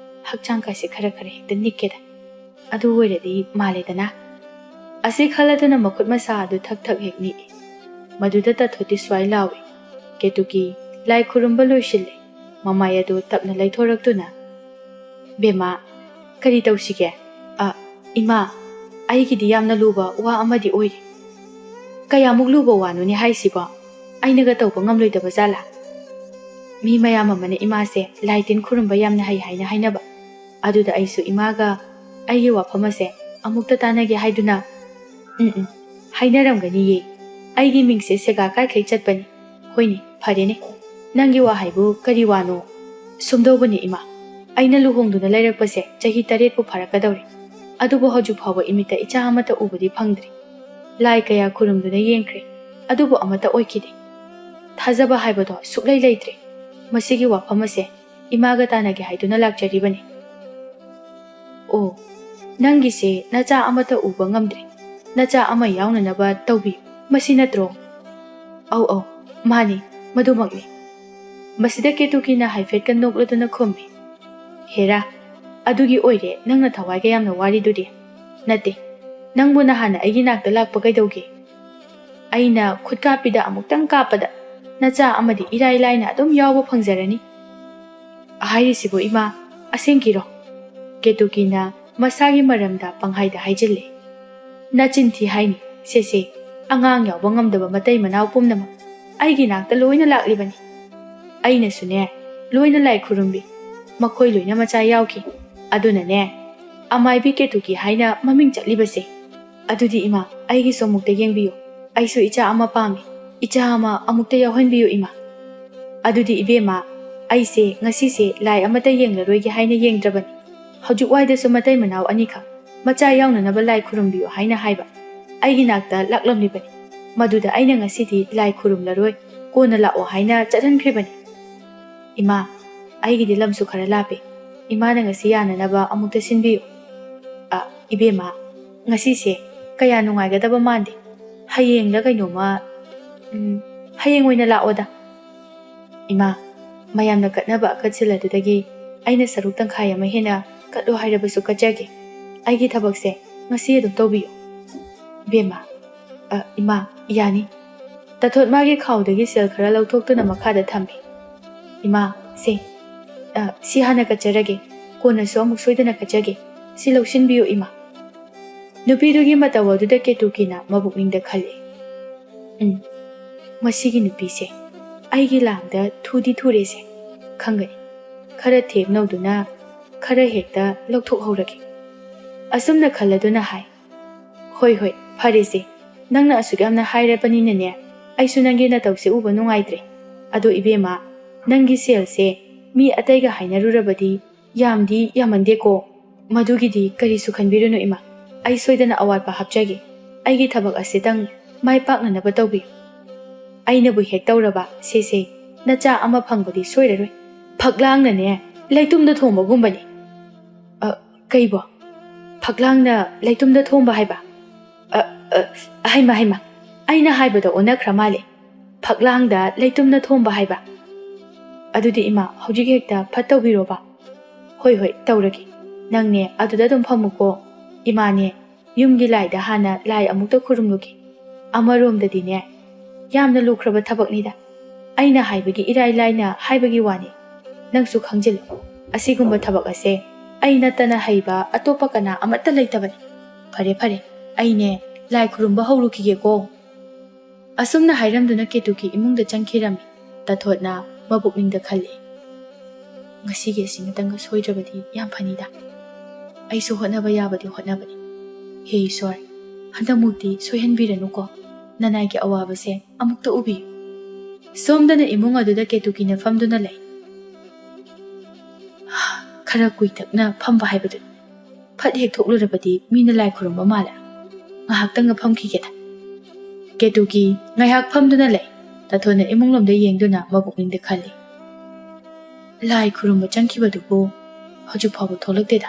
ꯍꯛꯆꯥꯡ ꯀꯥꯏꯁꯦ ꯈꯔ ꯍꯦꯛꯇ ꯅꯤꯛꯀꯦꯗ, ꯑꯗꯨ ꯑꯣꯏꯔꯗꯤ ꯃꯥꯜꯂꯦꯗꯅ꯫ ꯑꯁꯤ ꯈꯜꯂꯗꯨꯅ ꯃꯈꯨꯠ ꯃꯁꯥ ꯑꯗꯨ ꯊꯛ ꯊꯛ ꯍꯦꯛ ꯅꯤꯛꯏ꯫ ꯃꯗꯨꯗ ꯇꯥꯊꯣꯠꯇꯤ ꯁ꯭ꯋꯥꯏ ꯂꯥꯎꯏ꯫ ꯀꯦꯇꯨꯀꯤ ꯂꯥꯏ ꯈꯨꯔꯨꯝꯕ ꯂꯣꯏꯁꯤꯜꯂꯦ꯫ ꯃꯃꯥꯏ ꯑꯗꯨ ꯇꯞꯅ ꯂꯩꯊꯣꯔꯛꯇꯨꯅ, ꯕꯦꯝꯃ, ꯀꯔꯤ ꯇꯧꯁꯤꯒꯦ? ꯏꯃꯥ, ꯑꯩꯒꯤꯗꯤ ꯌꯥꯝꯅ ꯂꯨꯕ ꯋꯥ ꯑꯃꯗꯤ ꯑꯣꯏꯔꯤ꯫ ꯀꯌꯥꯃꯨꯛ ꯂꯨꯕ ꯋꯥꯅꯣꯅꯦ ꯍꯥꯏꯁꯤꯕꯣ? ꯑꯩꯅꯒ ꯇꯧꯕ ꯉꯝꯂꯣꯏꯗꯕ ꯖꯥꯠꯂꯥ? ꯃꯤ ꯃꯌꯥꯝ ꯑꯃꯅ ꯏꯃꯥꯁꯦ ꯂꯥꯏ ꯇꯤꯟ ꯈꯨꯔꯨꯝꯕ ꯌꯥꯝꯅ ꯍꯩ ꯍꯥꯏꯅ ꯍꯥꯏꯅꯕ, ꯑꯗꯨꯗ ꯑꯩꯁꯨ ꯏꯃꯥꯒ ꯑꯩꯒꯤ ꯋꯥꯐꯝ ꯑꯁꯦ ꯑꯃꯨꯛꯇ ꯇꯥꯟꯅꯒꯦ ꯍꯥꯏꯗꯨꯅ ꯍꯥꯏꯅꯔꯝꯒꯅꯤꯌꯦ꯫ ꯑꯩꯒꯤ ꯃꯤꯡꯁꯦ ꯁꯦꯒꯥ ꯀꯥꯏꯈꯩ ꯆꯠꯄꯅꯤ꯫ ꯍꯣꯏꯅꯦ, ꯐꯔꯦꯅꯦ, ꯅꯪꯒꯤ ꯋꯥ ꯍꯥꯏꯕꯨ ꯀꯔꯤ ꯋꯥꯅꯣ? ꯁꯨꯝꯗꯧꯕꯅꯤ ꯏꯃꯥ, ꯑꯩꯅ ꯂꯨꯍꯣꯡꯗꯨꯅ ꯂꯩꯔꯛꯄꯁꯦ ꯆꯍꯤ 7ꯄꯨ ꯐꯥꯔꯛꯀꯗꯧꯔꯦ, ꯑꯗꯨꯕꯨ ꯍꯧꯖꯤꯛ ꯐꯥꯎꯕ ꯏꯃꯤꯠꯇ ꯏꯆꯥ ꯑꯃꯠꯇ ꯎꯕꯗꯤ ꯐꯪꯗ꯭ꯔꯤ꯫ ꯂꯥꯏ ꯀꯌꯥ ꯈꯨꯔꯨꯝꯗꯨꯅ ꯌꯦꯡꯈ꯭ꯔꯦ, ꯑꯗꯨꯕꯨ ꯑꯃꯠꯇ ꯑꯣꯏꯈꯤꯗꯦ꯫ ꯊꯥꯖꯕ ꯍꯥꯏꯕꯗꯣ ꯁꯨꯛꯂꯩ ꯂꯩꯇ꯭ꯔꯦ꯫ ꯃꯁꯤꯒꯤ ꯋꯥꯐꯝ ꯑꯁꯦ ꯏꯃꯥꯒ ꯇꯥꯟꯅꯒꯦ ꯍꯥꯏꯗꯨꯅ ꯂꯥꯛꯆꯔꯤꯕꯅꯤ꯫ ꯑꯣ, ꯅꯪꯒꯤꯁꯦ ꯅꯆꯥ ꯑꯃꯠꯇ ꯎꯕ ꯉꯝꯗ꯭ꯔꯦ, ꯅꯆꯥ ꯑꯃ ꯌꯥꯎꯅꯅꯕ ꯇꯧꯕꯤꯌꯨ, ꯃꯁꯤ ꯅꯠꯇ꯭ꯔꯣ? ꯑꯧ, ꯃꯥꯅꯤ, ꯃꯗꯨꯃꯛꯅꯤ꯫ ꯃꯁꯤꯗ ꯀꯦꯇꯨꯀꯤꯅ ꯍꯥꯏꯐꯦꯠꯀ ꯅꯣꯛꯂꯗꯨꯅ ꯈꯨꯝꯃꯤ꯫ ꯍꯦꯔꯥ, ꯑꯗꯨꯒꯤ ꯑꯣꯏꯔꯦ ꯅꯪꯅ ꯊꯋꯥꯏꯒ ꯌꯥꯝꯅ ꯋꯥꯔꯤꯗꯨꯗꯤ꯫ ꯅꯠꯇꯦ, ꯅꯪꯕꯨ ꯅꯍꯥꯟꯅ ꯑꯩꯒꯤ ꯅꯥꯛꯇ ꯂꯥꯛꯄ ꯀꯩꯗꯧꯒꯦ? ꯑꯩꯅ ꯈꯨꯠꯀꯥꯞꯄꯤꯗ ꯑꯃꯨꯛꯇꯪ ꯀꯥꯞꯄꯗ ꯅꯆꯥ ꯑꯃꯗꯤ ꯏꯔꯥꯏ ꯂꯥꯏꯅ ꯑꯗꯨꯝ ꯌꯥꯎꯕ ꯐꯪꯖꯔꯅꯤ꯫ ꯍꯥꯏꯔꯤꯁꯤꯕꯨ ꯏꯃꯥ, ꯑꯁꯦꯡꯀꯤꯔꯣ? ꯀꯦꯇꯨꯀꯤꯅ ꯃꯁꯥꯒꯤ ꯃꯔꯝꯗ ꯄꯪꯍꯥꯏꯗ ꯍꯥꯏꯖꯤꯜꯂꯦ꯫ ꯅꯆꯤꯟꯊꯤ ꯍꯥꯏꯅꯤ, ꯁꯦ, ꯑꯉꯥꯡ ꯌꯥꯎꯕ ꯉꯝꯗꯕ ꯃꯇꯩ ꯃꯅꯥꯎ ꯄꯨꯝꯅꯃꯛ ꯑꯩꯒꯤ ꯅꯥꯛꯇ ꯂꯣꯏꯅ ꯂꯥꯛꯂꯤꯕꯅꯤ꯫ ꯑꯩꯅꯁꯨꯅꯦ ꯂꯣꯏꯅ ꯂꯥꯏ ꯈꯨꯔꯨꯝꯕꯤ, ꯃꯈꯣꯏ ꯂꯣꯏꯅ ꯃꯆꯥ ꯌꯥꯎꯈꯤ꯫ ꯑꯗꯨꯅꯅꯦ ꯑꯃꯥꯏꯕꯤ ꯀꯦꯇꯨꯀꯤ ꯍꯥꯏꯅ ꯃꯃꯤꯡ ꯆꯠꯂꯤꯕꯁꯦ꯫ ꯑꯗꯨꯗꯤ ꯏꯃꯥ, ꯑꯩꯒꯤꯁꯨ ꯑꯃꯨꯛꯇ ꯌꯦꯡꯕꯤꯌꯨ, ꯑꯩꯁꯨ ꯏꯆꯥ ꯑꯃ ꯄꯥꯝꯃꯤ, ꯏꯆꯥ ꯑꯃ ꯑꯃꯨꯛꯇ ꯌꯥꯎꯍꯟꯕꯤꯌꯨ ꯏꯃꯥ꯫ ꯑꯗꯨꯗꯤ ꯏꯕꯦꯝꯃ, ꯑꯩꯁꯦ ꯉꯁꯤꯁꯦ ꯂꯥꯏ ꯑꯃꯠꯇ ꯌꯦꯡꯂꯔꯣꯏꯒꯦ ꯍꯥꯏꯅ ꯌꯦꯡꯗ꯭ꯔꯕꯅꯤ꯫ ꯍꯧꯖꯤꯛ ꯋꯥꯏꯗꯁꯨ ꯃꯇꯩ ꯃꯅꯥꯎ ꯑꯅꯤꯈꯛ ꯃꯆꯥ ꯌꯥꯎꯅꯅꯕ ꯂꯥꯏ ꯈꯨꯔꯨꯝꯕꯤꯌꯨ ꯍꯥꯏꯅ ꯍꯥꯏꯕ ꯑꯩꯒꯤ ꯅꯥꯛꯇ ꯂꯥꯛꯂꯝꯂꯤꯕꯅꯤ꯫ ꯃꯗꯨꯗ ꯑꯩꯅ ꯉꯁꯤꯗꯤ ꯂꯥꯏ ꯈꯨꯔꯨꯝꯂꯔꯣꯏ, ꯀꯣꯟꯅ ꯂꯥꯛꯑꯣ ꯍꯥꯏꯅ ꯆꯠꯍꯟꯈ꯭ꯔꯤꯕꯅꯤ꯫ ꯏꯃꯥ, ꯑꯩꯒꯤꯗꯤ ꯂꯝꯁꯨ ꯈꯔ ꯂꯥꯞꯄꯤ, ꯏꯃꯥꯅ ꯉꯁꯤ ꯌꯥꯅꯅꯕ ꯑꯃꯨꯛꯇ ꯁꯤꯟꯕꯤꯌꯨ꯫ ꯏꯕꯦꯝꯃ, ꯉꯁꯤꯁꯦ ꯀꯌꯥ ꯅꯨꯡꯉꯥꯏꯒꯗꯕ ꯃꯥꯟꯗꯦ꯫ ꯍꯌꯦꯡꯂ ꯀꯩꯅꯣꯝꯃ, ꯍꯌꯦꯡ ꯑꯣꯏꯅ ꯂꯥꯛꯑꯣꯗ꯫ ꯏꯃꯥ, ꯃꯌꯥꯝꯅ ꯀꯠꯅꯕ ꯑꯀꯠꯁꯤꯜ ꯑꯗꯨꯗꯒꯤ ꯑꯩꯅ ꯁꯔꯨꯛ ꯇꯪꯈꯥꯏ ꯑꯃ ꯍꯦꯟꯅ ꯀꯠꯂꯣ ꯍꯥꯏꯔꯕꯁꯨ ꯀꯠꯆꯒꯦ꯫ ꯑꯩꯒꯤ ꯊꯕꯛꯁꯦ ꯉꯁꯤ ꯑꯗꯨꯝ ꯇꯧꯕꯤꯌꯨ꯫ ꯕꯦꯝꯃ, ꯏꯃꯥ, ꯌꯥꯅꯤ꯫ ꯇꯥꯊꯣꯠ ꯃꯥꯒꯤ ꯈꯥꯎꯗꯒꯤ ꯁꯦꯜ ꯈꯔ ꯂꯧꯊꯣꯛꯇꯨꯅ ꯃꯈꯥꯗ ꯊꯝꯃꯤ꯫ ꯏꯃꯥ, ꯁꯤ ꯍꯥꯟꯅ ꯀꯠꯆꯔꯒꯦ, ꯀꯣꯟꯅꯁꯨ ꯑꯃꯨꯛ ꯁꯣꯏꯗꯅ ꯀꯠꯆꯒꯦ, ꯁꯤ ꯂꯧꯁꯤꯟꯕꯤꯌꯨ ꯏꯃꯥ꯫ ꯅꯨꯄꯤꯗꯨꯒꯤ ꯃꯇꯧ ꯑꯗꯨꯗ ꯀꯦꯇꯨꯀꯤꯅ ꯃꯕꯨꯛꯅꯤꯡꯗ ꯈꯜꯂꯤ, ꯃꯁꯤꯒꯤ ꯅꯨꯄꯤꯁꯦ ꯑꯩꯒꯤ ꯂꯥꯡꯗ ꯊꯨꯗꯤ ꯊꯨꯔꯦꯁꯦ, ꯈꯪꯒꯅꯤ꯫ ꯈꯔ ꯊꯦꯛꯅꯧꯗꯨꯅ ꯈꯔ ꯍꯦꯛꯇ ꯂꯧꯊꯣꯛꯍꯧꯔꯒꯦ꯫ ꯑꯁꯨꯝꯅ ꯈꯜꯂꯗꯨꯅ ꯍꯥꯏ, ꯍꯣꯏ, ꯐꯔꯦꯁꯦ, ꯅꯪꯅ ꯑꯁꯨꯛ ꯌꯥꯝꯅ ꯍꯥꯏꯔꯕꯅꯤꯅꯅꯦ ꯑꯩꯁꯨ ꯅꯪꯒꯤ ꯅꯇꯧꯁꯦ ꯎꯕ ꯅꯨꯡꯉꯥꯏꯇ꯭ꯔꯦ꯫ ꯑꯗꯣ ꯏꯕꯦꯝꯃ, ꯅꯪꯒꯤ ꯁꯦꯜꯁꯦ ꯃꯤ ꯑꯇꯩꯒ ꯍꯥꯏꯅꯔꯨꯔꯕꯗꯤ ꯌꯥꯝꯗꯤ ꯌꯥꯝꯃꯟꯗꯦꯀꯣ? ꯃꯗꯨꯒꯤꯗꯤ ꯀꯔꯤꯁꯨ ꯈꯟꯕꯤꯔꯨꯅꯨ ꯏꯃꯥ, ꯑꯩ ꯁꯣꯏꯗꯅ ꯑꯋꯥꯠꯄ ꯍꯥꯞꯆꯒꯦ꯫ ꯑꯩꯒꯤ ꯊꯕꯛ ꯑꯁꯤꯇꯪ ꯃꯥꯏ ꯄꯥꯛꯅꯅꯕ ꯇꯧꯕꯤꯌꯨ꯫ ꯑꯩꯅꯕꯨ ꯍꯦꯛ ꯇꯧꯔꯕ ꯁꯦ ꯅꯆꯥ ꯑꯃ ꯐꯪꯕꯗꯤ ꯁꯣꯏꯔꯔꯣꯏ꯫ ꯐꯛꯂꯥꯡꯅꯅꯦ ꯂꯩꯇꯨꯝꯗ ꯊꯣꯡꯕꯒꯨꯝꯕꯅꯤ꯫ ꯀꯩꯕꯣ? ꯐꯛꯂꯥꯡꯅ ꯂꯩꯇꯨꯝꯗ ꯊꯣꯡꯕ ꯍꯥꯏꯕ? ꯍꯩꯃ, ꯑꯩꯅ ꯍꯥꯏꯕꯗꯣ ꯑꯣꯟꯅꯈ꯭ꯔ ꯃꯥꯜꯂꯦ꯫ ꯐꯛꯂꯥꯡꯗ ꯂꯩꯇꯨꯝꯅ ꯊꯣꯡꯕ ꯍꯥꯏꯕ꯫ ꯑꯗꯨꯗꯤ ꯏꯃꯥ, ꯍꯧꯖꯤꯛ ꯍꯦꯛꯇ ꯐꯠ ꯇꯧꯕꯤꯔꯣꯕ꯫ ꯍꯣꯏ, ꯇꯧꯔꯒꯦ꯫ ꯅꯪꯅꯦ ꯑꯗꯨꯗ ꯑꯗꯨꯝ ꯐꯝꯃꯨꯀꯣ꯫ ꯏꯃꯥꯅꯦ ꯌꯨꯝꯒꯤ ꯂꯥꯏꯗ ꯍꯥꯟꯅ ꯂꯥꯏ ꯑꯃꯨꯛꯇ ꯈꯨꯔꯨꯝꯂꯨꯒꯦ꯫ ꯑꯃꯔꯣꯝꯗꯗꯤꯅꯦ ꯌꯥꯝꯅ ꯂꯨꯈ꯭ꯔꯕ ꯊꯕꯛꯅꯤꯗ, ꯑꯩꯅ ꯍꯥꯏꯕꯒꯤ ꯏꯔꯥꯏ ꯂꯥꯏꯅ ꯍꯥꯏꯕꯒꯤ ꯋꯥꯅꯤ꯫ ꯅꯪꯁꯨ ꯈꯪꯖꯤꯜꯂꯨ, ꯑꯁꯤꯒꯨꯝꯕ ꯊꯕꯛ ꯑꯁꯦ ꯑꯩ ꯅꯠꯇꯅ ꯍꯩꯕ ꯑꯇꯣꯞꯄ ꯀꯅꯥ ꯑꯃꯠꯇ ꯂꯩꯇꯕꯅꯤ꯫ ꯐꯔꯦ, ꯑꯩꯅꯦ ꯂꯥꯏ ꯈꯨꯔꯨꯝꯕ ꯍꯧꯔꯨꯈꯤꯒꯦꯀꯣ꯫ ꯑꯁꯨꯝꯅ ꯍꯥꯏꯔꯝꯗꯨꯅ ꯀꯦꯇꯨꯀꯤ ꯏꯃꯨꯡꯗ ꯆꯪꯈꯤꯔꯝꯃꯤ꯫ ꯇꯥꯊꯣꯠꯅ ꯃꯕꯨꯛꯅꯤꯡꯗ ꯈꯜꯂꯤ, ꯉꯁꯤꯒꯤ ꯑꯁꯤꯃꯇꯪꯒ ꯁꯣꯏꯗ꯭ꯔꯕꯗꯤ ꯌꯥꯝ ꯐꯅꯤꯗ꯫ ꯑꯩꯁꯨ ꯍꯣꯠꯅꯕ ꯌꯥꯕꯗꯤ ꯍꯣꯠꯅꯕꯅꯤ꯫ ꯍꯦ ꯏꯁ꯭ꯋꯔ, ꯍꯟꯗꯛꯃꯨꯛꯇꯤ ꯁꯣꯏꯍꯟꯕꯤꯔꯅꯨꯀꯣ, ꯅꯅꯥꯏꯒꯤ ꯑꯋꯥꯕꯁꯦ ꯑꯃꯨꯛꯇ ꯎꯕꯤꯌꯨ꯫ ꯁꯣꯝꯗꯅ ꯏꯃꯨꯡ ꯑꯗꯨꯗ ꯀꯦꯇꯨꯀꯤꯅ ꯐꯝꯗꯨꯅ ꯂꯩ꯫ ꯈꯔ ꯀꯨꯏꯇꯛꯅ ꯐꯝꯕ ꯍꯥꯏꯕꯗꯨꯅꯤ, ꯐꯠ ꯍꯦꯛ ꯊꯣꯛꯂꯨꯔꯕꯗꯤ ꯃꯤꯅ ꯂꯥꯏ ꯈꯨꯔꯨꯝꯕ ꯃꯥꯜꯂꯦ꯫ ꯉꯥꯏꯍꯥꯛꯇꯪꯒ ꯐꯝꯈꯤꯒꯦꯗ ꯀꯦꯇꯨꯀꯤ ꯉꯥꯏꯍꯥꯛ ꯐꯝꯗꯨꯅ ꯂꯩ ꯇꯥꯊꯣꯠꯅ ꯏꯃꯨꯡꯂꯣꯝꯗ ꯌꯦꯡꯗꯨꯅ ꯃꯄꯨꯛꯅꯤꯡꯗ ꯈꯜꯂꯤ ꯂꯥꯏ ꯈꯨꯔꯨꯝꯕ ꯆꯪꯈꯤꯕꯗꯨꯕꯨ ꯍꯧꯖꯤꯛ ꯐꯥꯎꯕ ꯊꯣꯛꯂꯛꯇꯦꯗ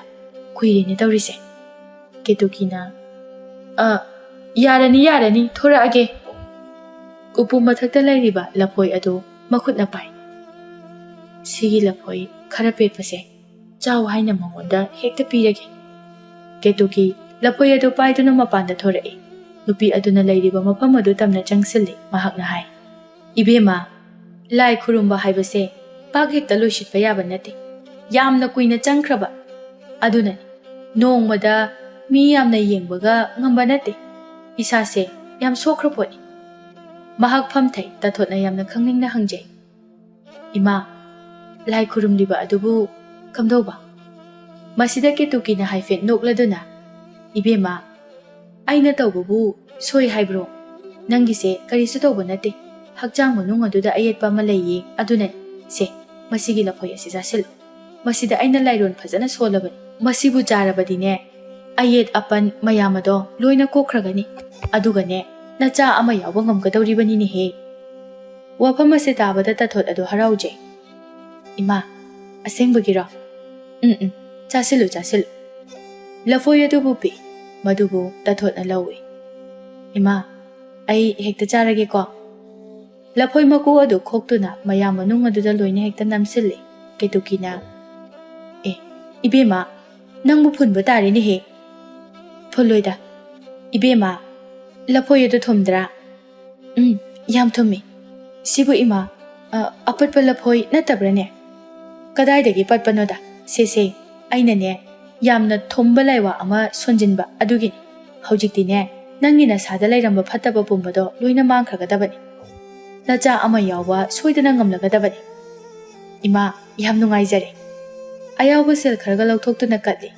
ꯀꯨꯏꯔꯦꯅꯦ ꯇꯧꯔꯤꯁꯦ ꯀꯦꯇꯨꯀꯤꯅ ꯌꯥꯔꯅꯤ ꯊꯣꯔꯛꯑꯒꯦ ꯎꯄꯨ ꯃꯊꯛꯇ ꯂꯩꯔꯤꯕ ꯂꯐꯣꯏ ꯑꯗꯨ ꯃꯈꯨꯠꯅ ꯄꯥꯏ ꯁꯤꯒꯤ ꯂꯐꯣꯏ ꯈꯔ ꯄꯦꯠꯄꯁꯦ ꯆꯥꯎ ꯍꯥꯏꯅ ꯃꯉꯣꯟꯗ ꯍꯦꯛꯇ ꯄꯤꯔꯒꯦ ꯀꯦꯇꯨꯀꯤ ꯂꯐꯣꯏ ꯑꯗꯨ ꯄꯥꯏꯗꯨꯅ ꯃꯄꯥꯟꯗ ꯊꯣꯔꯛꯏ ꯅꯨꯄꯤ ꯑꯗꯨꯅ ꯂꯩꯔꯤꯕ ꯃꯐꯝ ꯑꯗꯨ ꯇꯝꯅ ꯆꯪꯁꯤꯜꯂꯤ ꯃꯍꯥꯛꯅ ꯍꯥꯏ ꯏꯕꯦꯝꯃ ꯂꯥꯏ ꯈꯨꯔꯨꯝꯕ ꯍꯥꯏꯕꯁꯦ ꯄꯥꯛ ꯍꯦꯛꯇ ꯂꯣꯏꯁꯤꯠꯄ ꯌꯥꯕ ꯅꯠꯇꯦ ꯌꯥꯝꯅ ꯀꯨꯏꯅ ꯆꯪꯈ꯭ꯔꯕ ꯑꯗꯨꯅꯅꯤ ꯅꯣꯡꯃꯗ ꯃꯤ ꯌꯥꯝꯅ ꯌꯦꯡꯕꯒ ꯉꯝꯕ ꯅꯠꯇꯦ ꯏꯁꯥꯁꯦ ꯌꯥꯝ ꯁꯣꯛꯈ꯭ꯔ ꯄꯣꯠꯅꯤ ꯃꯍꯥꯛ ꯐꯝꯊꯩ ꯇꯥꯊꯣꯠꯅ ꯌꯥꯝꯅ ꯈꯪꯅꯤꯡꯅ ꯍꯪꯖꯩ ꯏꯃꯥ ꯂꯥꯏ ꯈꯨꯔꯨꯝꯂꯤꯕ ꯑꯗꯨꯕꯨ ꯀꯝꯗꯧꯕ ꯃꯁꯤꯗ ꯀꯦꯇꯨꯀꯤꯅ ꯍꯥꯏꯐꯦꯠ ꯅꯣꯛꯂꯗꯨꯅ ꯏꯕꯦꯝꯃ ꯑꯩꯅ ꯇꯧꯕꯕꯨ ꯁꯣꯏ ꯍꯥꯏꯕ꯭ꯔꯣ ꯅꯪꯒꯤꯁꯦ ꯀꯔꯤꯁꯨ ꯇꯧꯕ ꯅꯠꯇꯦ ꯍꯛꯆꯥꯡ ꯃꯅꯨꯡ ꯑꯗꯨꯗ ꯑꯌꯦꯠꯄ ꯑꯃ ꯂꯩꯌꯦ ꯑꯗꯨꯅꯅꯤ ꯁꯦ ꯃꯁꯤꯒꯤ ꯂꯐꯣꯏ ꯑꯁꯤ ꯆꯥꯁꯤꯜꯂꯨ ꯃꯁꯤꯗ ꯑꯩꯅ ꯂꯥꯏꯔꯣꯟ ꯐꯖꯅ ꯁꯣꯜꯂꯕꯅꯤ ꯃꯁꯤꯕꯨ ꯆꯥꯔꯕꯗꯤꯅꯦ ꯑꯌꯦꯠ ꯑꯄꯟ ꯃꯌꯥꯝ ꯑꯗꯣ ꯂꯣꯏꯅ ꯀꯣꯛꯈ꯭ꯔꯒꯅꯤ ꯑꯗꯨꯒꯅꯦ ꯅꯆꯥ ꯑꯃ ꯌꯥꯎꯕ ꯉꯝꯒꯗꯧꯔꯤꯕꯅꯤꯅꯦꯍꯦ ꯋꯥꯐꯝ ꯑꯁꯤ ꯇꯥꯕꯗ ꯇꯥꯊꯣꯠ ꯑꯗꯨ ꯍꯔꯥꯎꯖꯩ ꯏꯃꯥ ꯑꯁꯦꯡꯕꯒꯤꯔꯣ ꯆꯥꯁꯤꯜꯂꯨ ꯂꯐꯣꯏ ꯑꯗꯨꯕꯨ ꯄꯤ ꯃꯗꯨꯕꯨ ꯇꯥꯊꯣꯠꯅ ꯂꯧꯏ ꯏꯃꯥ ꯑꯩ ꯍꯦꯛꯇ ꯆꯥꯔꯒꯦꯀꯣ ꯂꯐꯣꯏ ꯃꯀꯨ ꯑꯗꯨ ꯈꯣꯛꯇꯨꯅ ꯃꯌꯥꯝ ꯃꯅꯨꯡ ꯑꯗꯨꯗ ꯂꯣꯏꯅ ꯍꯦꯛꯇ ꯅꯝꯁꯤꯜꯂꯤ ꯀꯦꯇꯨꯀꯤꯅ ꯏꯕꯦꯝꯃ ꯅꯪꯕꯨ ꯐꯨꯟꯕ ꯇꯥꯔꯦꯅꯦꯍꯦ ꯐꯨꯜꯂꯣꯏꯗ ꯏꯕꯦꯝꯃ ꯂꯐꯣꯏ ꯑꯗꯨ ꯊꯨꯝꯗ꯭ꯔꯥ ꯌꯥꯝ ꯊꯨꯝꯃꯤ ꯁꯤꯕꯨ ꯏꯃꯥ ꯑꯄꯠꯄ ꯂꯐꯣꯏ ꯅꯠꯇꯕ꯭ꯔꯅꯦ ꯀꯗꯥꯏꯗꯒꯤ ꯄꯠꯄꯅꯣꯗ ꯁꯦ ꯑꯩꯅꯅꯦ ꯌꯥꯝꯅ ꯊꯨꯝꯕ ꯂꯥꯏꯋꯥ ꯑꯃ ꯁꯣꯟꯖꯤꯟꯕ ꯑꯗꯨꯒꯤꯅꯤ ꯍꯧꯖꯤꯛꯇꯤꯅꯦ ꯅꯪꯒꯤ ꯅꯁꯥꯗ ꯂꯩꯔꯝꯕ ꯐꯠꯇꯕ ꯄꯨꯝꯕꯗꯣ ꯂꯣꯏꯅ ꯃꯥꯡꯈ꯭ꯔꯒꯗꯕꯅꯤ ꯅꯆꯥ ꯑꯃ ꯌꯥꯎꯕ ꯁꯣꯏꯗꯅ ꯉꯝꯂꯒꯗꯕꯅꯤ ꯏꯃꯥ ꯌꯥꯝ ꯅꯨꯡꯉꯥꯏꯖꯔꯦ ꯑꯌꯥꯎꯕ ꯁꯦꯜ ꯈꯔꯒ ꯂꯧꯊꯣꯛꯇꯨꯅ ꯀꯠꯂꯤ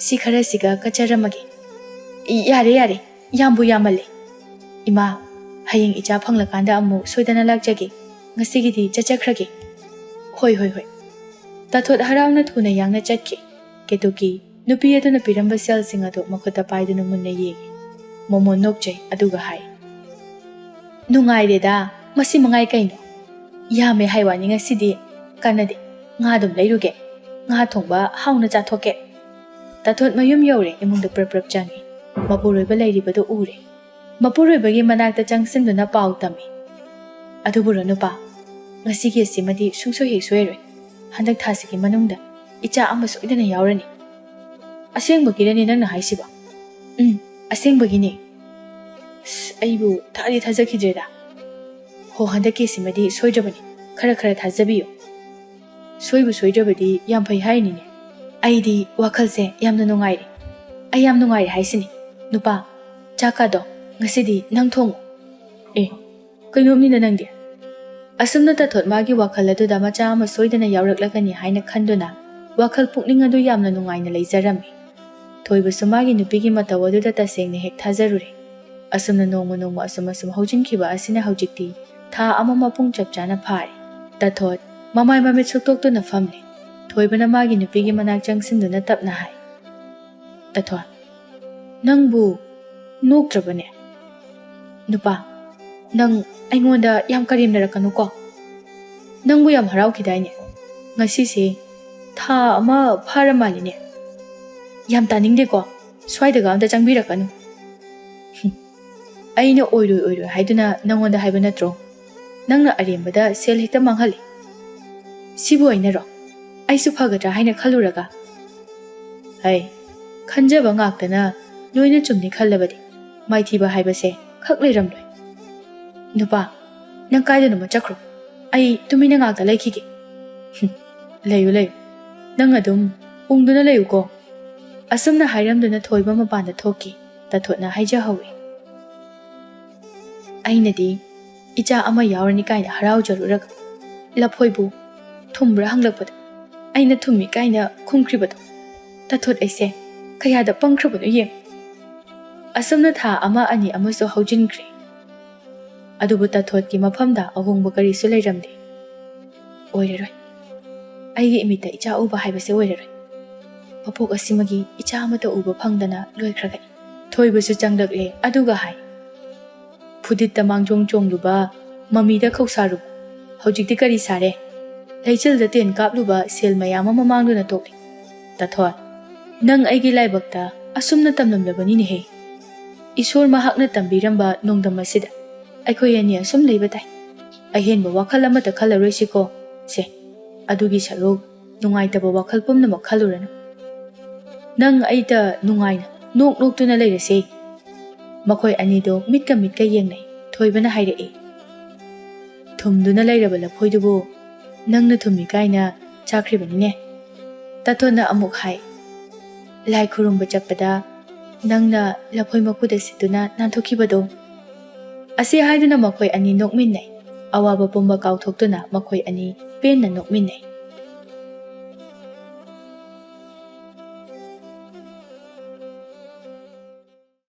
ꯁꯤ ꯈꯔꯁꯤꯒ ꯀꯠꯆꯔꯝꯃꯒꯦ ꯌꯥꯔꯦ ꯌꯥꯝꯕꯨ ꯌꯥꯝꯃꯜꯂꯦ ꯏꯃꯥ ꯍꯌꯦꯡ ꯏꯆꯥ ꯐꯪꯂꯀꯥꯟꯗ ꯑꯃꯨꯛ ꯁꯣꯏꯗꯅ ꯂꯥꯛꯆꯒꯦ ꯉꯁꯤꯒꯤꯗꯤ ꯆꯠꯆꯈ꯭ꯔꯒꯦ ꯍꯣꯏ ꯇꯥꯊꯣꯠ ꯍꯔꯥꯎꯅ ꯊꯨꯅ ꯌꯥꯡꯅ ꯆꯠꯈꯤ ꯀꯦꯇꯨꯀꯤ ꯅꯨꯄꯤ ꯑꯗꯨꯅ ꯄꯤꯔꯝꯕ ꯁꯦꯜꯁꯤꯡ ꯑꯗꯨ ꯃꯈꯨꯠꯇ ꯄꯥꯏꯗꯨꯅ ꯃꯨꯟꯅ ꯌꯦꯡꯉꯤ ꯃꯣꯃꯣꯟ ꯅꯣꯛꯆꯩ ꯑꯗꯨꯒ ꯍꯥꯏ ꯅꯨꯡꯉꯥꯏꯔꯦꯗ ꯃꯁꯤ ꯃꯉꯥꯏ ꯀꯩꯅꯣ ꯌꯥꯝꯃꯦ ꯍꯥꯏꯋꯥꯅꯤ ꯉꯁꯤꯗꯤ ꯀꯥꯟꯅꯗꯦ ꯉꯥ ꯑꯗꯨꯝ ꯂꯩꯔꯨꯒꯦ ꯉꯥ ꯊꯣꯡꯕ ꯍꯥꯎꯅ ꯆꯥꯊꯣꯛꯀꯦ ꯇꯥꯊꯣꯠ ꯃꯌꯨꯝ ꯌꯧꯔꯦ ꯏꯃꯨꯡꯗ ꯄ꯭ꯔꯞ ꯆꯪꯉꯤ ꯃꯄꯨꯔꯣꯏꯕ ꯂꯩꯔꯤꯕꯗꯨ ꯎꯔꯦ ꯃꯄꯨꯔꯣꯏꯕꯒꯤ ꯃꯅꯥꯛꯇ ꯆꯪꯁꯤꯟꯗꯨꯅ ꯄꯥꯎ ꯇꯝꯃꯤ ꯑꯗꯨꯕꯨꯔꯣ ꯅꯨꯄꯥ ꯉꯁꯤꯒꯤ ꯑꯁꯤꯃꯗꯤ ꯁꯨꯡꯁꯣꯏ ꯍꯦꯛ ꯁꯣꯏꯔꯣꯏ ꯍꯟꯗꯛ ꯊꯥꯁꯤꯒꯤ ꯃꯅꯨꯡꯗ ꯏꯆꯥ ꯑꯃ ꯁꯣꯏꯗꯅ ꯌꯥꯎꯔꯅꯤ ꯑꯁꯦꯡꯕꯒꯤꯔꯅꯦ ꯅꯪꯅ ꯍꯥꯏꯁꯤꯕ ꯑꯁꯦꯡꯕꯒꯤꯅꯦ ꯑꯩꯕꯨ ꯊꯥꯗꯤ ꯊꯥꯖꯈꯤꯗ꯭ꯔꯦꯗ ꯍꯣ ꯍꯟꯗꯛꯀꯤꯁꯤꯃꯗꯤ ꯁꯣꯏꯗ꯭ꯔꯕꯅꯤ ꯈꯔ ꯊꯥꯖꯕꯤꯌꯨ ꯁꯣꯏꯕꯨ ꯁꯣꯏꯗ꯭ꯔꯕꯗꯤ ꯌꯥꯝ ꯐꯩ ꯍꯥꯏꯅꯤꯅꯦ ꯑꯩꯗꯤ ꯋꯥꯈꯜꯁꯦ ꯌꯥꯝꯅ ꯅꯨꯡꯉꯥꯏꯔꯦ ꯑꯩ ꯌꯥꯝ ꯅꯨꯡꯉꯥꯏꯔꯦ ꯍꯥꯏꯁꯤꯅꯤ ꯅꯨꯄꯥ ꯆꯥꯛꯀꯗꯣ ꯉꯁꯤꯗꯤ ꯅꯪ ꯊꯣꯡꯉꯨ ꯀꯩꯅꯣꯝꯅꯤꯅ ꯅꯪꯗꯤ ꯑꯁꯨꯝꯅ ꯇꯥꯊꯣꯠ ꯃꯥꯒꯤ ꯋꯥꯈꯜ ꯑꯗꯨꯗ ꯃꯆꯥ ꯑꯃ ꯁꯣꯏꯗꯅ ꯌꯥꯎꯔꯛꯂꯒꯅꯤ ꯍꯥꯏꯅ ꯈꯟꯗꯨꯅ ꯋꯥꯈꯜ ꯄꯨꯛꯅꯤꯡ ꯑꯗꯨ ꯌꯥꯝꯅ ꯅꯨꯡꯉꯥꯏꯅ ꯂꯩꯖꯔꯝꯃꯤ ꯊꯣꯏꯕꯁꯨ ꯃꯥꯒꯤ ꯅꯨꯄꯤꯒꯤ ꯃꯇꯧ ꯑꯗꯨꯗ ꯇꯁꯦꯡꯅ ꯍꯦꯛ ꯊꯥꯖꯔꯨꯔꯦ ꯑꯁꯨꯝꯅ ꯅꯣꯡꯃ ꯑꯁꯨꯝ ꯍꯧꯖꯤꯟꯈꯤꯕ ꯑꯁꯤꯅ ꯍꯧꯖꯤꯛꯇꯤ ꯊꯥ ꯑꯃ ꯃꯄꯨꯡ ꯆꯞ ꯆꯥꯅ ꯐꯥꯔꯦ ꯇꯥꯊꯣꯠ ꯃꯃꯥꯏ ꯃꯃꯤꯠ ꯁꯨꯛꯇꯣꯛꯇꯨꯅ ꯐꯝꯂꯦ ꯊꯣꯏꯕꯅ ꯃꯥꯒꯤ ꯅꯨꯄꯤꯒꯤ ꯃꯅꯥꯛ ꯆꯪꯁꯤꯟꯗꯨꯅ ꯇꯞꯅ ꯍꯥꯏ ꯇꯥꯊꯣꯠ ꯅꯪꯕꯨ ꯅꯣꯛꯇ꯭ꯔꯕꯅꯦ ꯅꯨꯄꯥ ꯅꯪ ꯑꯩꯉꯣꯟꯗ ꯌꯥꯝ ꯀꯔꯦꯝꯅꯔꯛꯀꯅꯨꯀꯣ ꯅꯪꯕꯨ ꯌꯥꯝ ꯍꯔꯥꯎꯈꯤꯗꯥꯏꯅꯦ ꯉꯁꯤꯁꯦ ꯊꯥ ꯑꯃ ꯐꯥꯔ ꯃꯥꯜꯂꯤꯅꯦ ꯌꯥꯝ ꯇꯥꯅꯤꯡꯗꯦꯀꯣ ꯁ꯭ꯋꯥꯏꯗꯒ ꯑꯝꯇ ꯆꯪꯕꯤꯔꯛꯀꯅꯨ ꯑꯩꯅ ꯑꯣꯏꯔꯣꯏ ꯍꯥꯏꯗꯨꯅ ꯅꯪꯉꯣꯟꯗ ꯍꯥꯏꯕ ꯅꯠꯇ꯭ꯔꯣ ꯅꯪꯅ ꯑꯔꯦꯝꯕꯗ ꯁꯦꯜ ꯍꯦꯛꯇ ꯃꯥꯡꯍꯜꯂꯤ ꯁꯤꯕꯨ ꯑꯩꯅꯔꯣ ꯑꯩꯁꯨ ꯐꯒꯗ꯭ꯔꯥ ꯍꯥꯏꯅ ꯈꯜꯂꯨꯔꯒ ꯈꯟꯖꯕ ꯉꯥꯛꯇꯅ ꯂꯣꯏꯅ ꯆꯨꯝꯅꯤ ꯈꯜꯂꯕꯗꯤ ꯃꯥꯏꯊꯤꯕ ꯍꯥꯏꯕꯁꯦ ꯈꯛ ꯂꯩꯔꯝꯂꯣꯏ ꯅꯨꯄꯥ ꯅꯪ ꯀꯥꯏꯗꯅꯣꯃ ꯆꯠꯈ꯭ꯔꯣ ꯑꯩ ꯇꯨꯃꯤꯟꯅ ꯉꯥꯛꯇ ꯂꯩꯈꯤꯒꯦ ꯂꯩꯌꯨ ꯅꯪ ꯑꯗꯨꯝ ꯎꯪꯗꯨꯅ ꯂꯩꯌꯨꯀꯣ ꯑꯁꯨꯝꯅ ꯍꯥꯏꯔꯝꯗꯨꯅ ꯊꯣꯏꯕ ꯃꯄꯥꯟꯗ ꯊꯣꯛꯈꯤ ꯇꯥꯊꯣꯠꯅ ꯍꯥꯏꯖꯍꯧꯏ ꯑꯩꯅꯗꯤ ꯏꯆꯥ ꯑꯃ ꯌꯥꯎꯔꯅꯤ ꯀꯥꯏꯅ ꯍꯔꯥꯎꯖꯔꯨꯔꯒ ꯂꯐꯣꯏꯕꯨ ꯊꯨꯝꯕ꯭ꯔꯥ ꯍꯪꯂꯛꯄꯗ ꯑꯩꯅ ꯊꯨꯝꯃꯤ ꯀꯥꯏꯅ ꯈꯨꯝꯈ꯭ꯔꯤꯕꯗꯣ ꯇꯥꯊꯣꯠ ꯑꯩꯁꯦ ꯀꯌꯥꯗ ꯄꯪꯈ꯭ꯔꯕꯅꯣ ꯌꯦꯡꯉꯨ ꯑꯁꯨꯝꯅ ꯊꯥ ꯑꯃ ꯑꯅꯤ ꯑꯃꯁꯨ ꯍꯧꯖꯤꯟꯈ꯭ꯔꯦ ꯑꯗꯨꯕꯨ ꯇꯥꯊꯣꯠꯀꯤ ꯃꯐꯝꯗ ꯑꯍꯣꯡꯕ ꯀꯔꯤꯁꯨ ꯂꯩꯔꯝꯗꯦ ꯑꯣꯏꯔꯔꯣꯏ ꯑꯩꯒꯤ ꯏꯃꯤꯠꯇ ꯏꯆꯥ ꯎꯕ ꯍꯥꯏꯕꯁꯦ ꯑꯣꯏꯔꯔꯣꯏ ꯃꯄꯣꯛ ꯑꯁꯤꯃꯒꯤ ꯏꯆꯥ ꯑꯃꯠꯇ ꯎꯕ ꯐꯪꯗꯅ ꯂꯣꯏꯈ꯭ꯔꯒꯅꯤ ꯊꯣꯏꯕꯁꯨ ꯆꯪꯂꯛꯂꯦ ꯑꯗꯨꯒ ꯍꯥꯏ, ꯐꯨꯗꯤꯠꯇ ꯃꯥꯡꯖꯣꯡ ꯆꯣꯡꯂꯨꯕ, ꯃꯃꯤꯗ ꯈꯧꯁꯥꯔꯨꯕ, ꯍꯧꯖꯤꯛꯇꯤ ꯀꯔꯤ ꯁꯥꯔꯦ? ꯂꯩꯆꯤꯜꯗ ꯇꯦꯟ ꯀꯥꯞꯂꯨꯕ ꯁꯦꯜ ꯃꯌꯥꯝ ꯑꯃ ꯃꯥꯡꯗꯨꯅ ꯇꯣꯛꯂꯤ꯫ ꯇꯥꯊꯣꯠ, ꯅꯪ ꯑꯩꯒꯤ ꯂꯥꯏꯕꯛꯇ ꯑꯁꯨꯝꯅ ꯇꯝꯂꯝꯂꯕꯅꯤꯅꯦꯍꯦ꯫ ꯏꯁꯣꯔ ꯃꯍꯥꯛꯅ ꯇꯝꯕꯤꯔꯝꯕ ꯅꯣꯡꯗꯝ ꯑꯁꯤꯗ ꯑꯩꯈꯣꯏ ꯑꯅꯤ ꯑꯁꯨꯝ ꯂꯩꯕ ꯇꯥꯏ꯫ ꯑꯍꯦꯟꯕ ꯋꯥꯈꯜ ꯑꯃꯠꯇ ꯈꯜꯂꯔꯣꯏꯁꯤꯀꯣ꯫ ꯁꯦ, ꯑꯗꯨꯒꯤ ꯁꯔꯨꯛ ꯅꯨꯡꯉꯥꯏꯇꯕ ꯋꯥꯈꯜ ꯄꯨꯝꯅꯃꯛ ꯈꯜꯂꯨꯔꯅꯨ꯫ ꯅꯪ ꯑꯩꯇ ꯅꯨꯡꯉꯥꯏꯅ ꯅꯣꯛ ꯅꯣꯛꯇꯨꯅ ꯂꯩꯔꯁꯦ꯫ ꯃꯈꯣꯏ ꯑꯅꯤꯗꯣ ꯃꯤꯠꯀ ꯌꯦꯡꯅꯩ꯫ ꯊꯣꯏꯕꯅ ꯍꯥꯏꯔꯛꯏ, ꯊꯨꯝꯗꯨꯅ ꯂꯩꯔꯕ ꯂꯐꯣꯏꯗꯨꯕꯨ ꯅꯪꯅ ꯊꯨꯝꯃꯤ ꯀꯥꯏꯅ ꯆꯥꯈ꯭ꯔꯤꯕꯅꯤꯅꯦ꯫ ꯇꯥꯊꯣꯠꯅ ꯑꯃꯨꯛ ꯍꯥꯏ, ꯂꯥꯏ ꯈꯨꯔꯨꯝꯕ ꯆꯠꯄꯗ ꯅꯪꯅ ꯂꯐꯣꯏ ꯃꯀꯨꯗ ꯁꯤꯠꯇꯨꯅ ꯅꯥꯟꯊꯣꯛꯈꯤꯕꯗꯣ꯫ ꯑꯁꯤ ꯍꯥꯏꯗꯨꯅ ꯃꯈꯣꯏ ꯑꯅꯤ ꯅꯣꯛꯃꯤꯟꯅꯩ꯫ ꯑꯋꯥꯕ ꯄꯨꯝꯕ ꯀꯥꯎꯊꯣꯛꯇꯨꯅ ꯃꯈꯣꯏ ꯑꯅꯤ ꯄꯦꯟꯅ ꯅꯣꯛꯃꯤꯟꯅꯩ꯫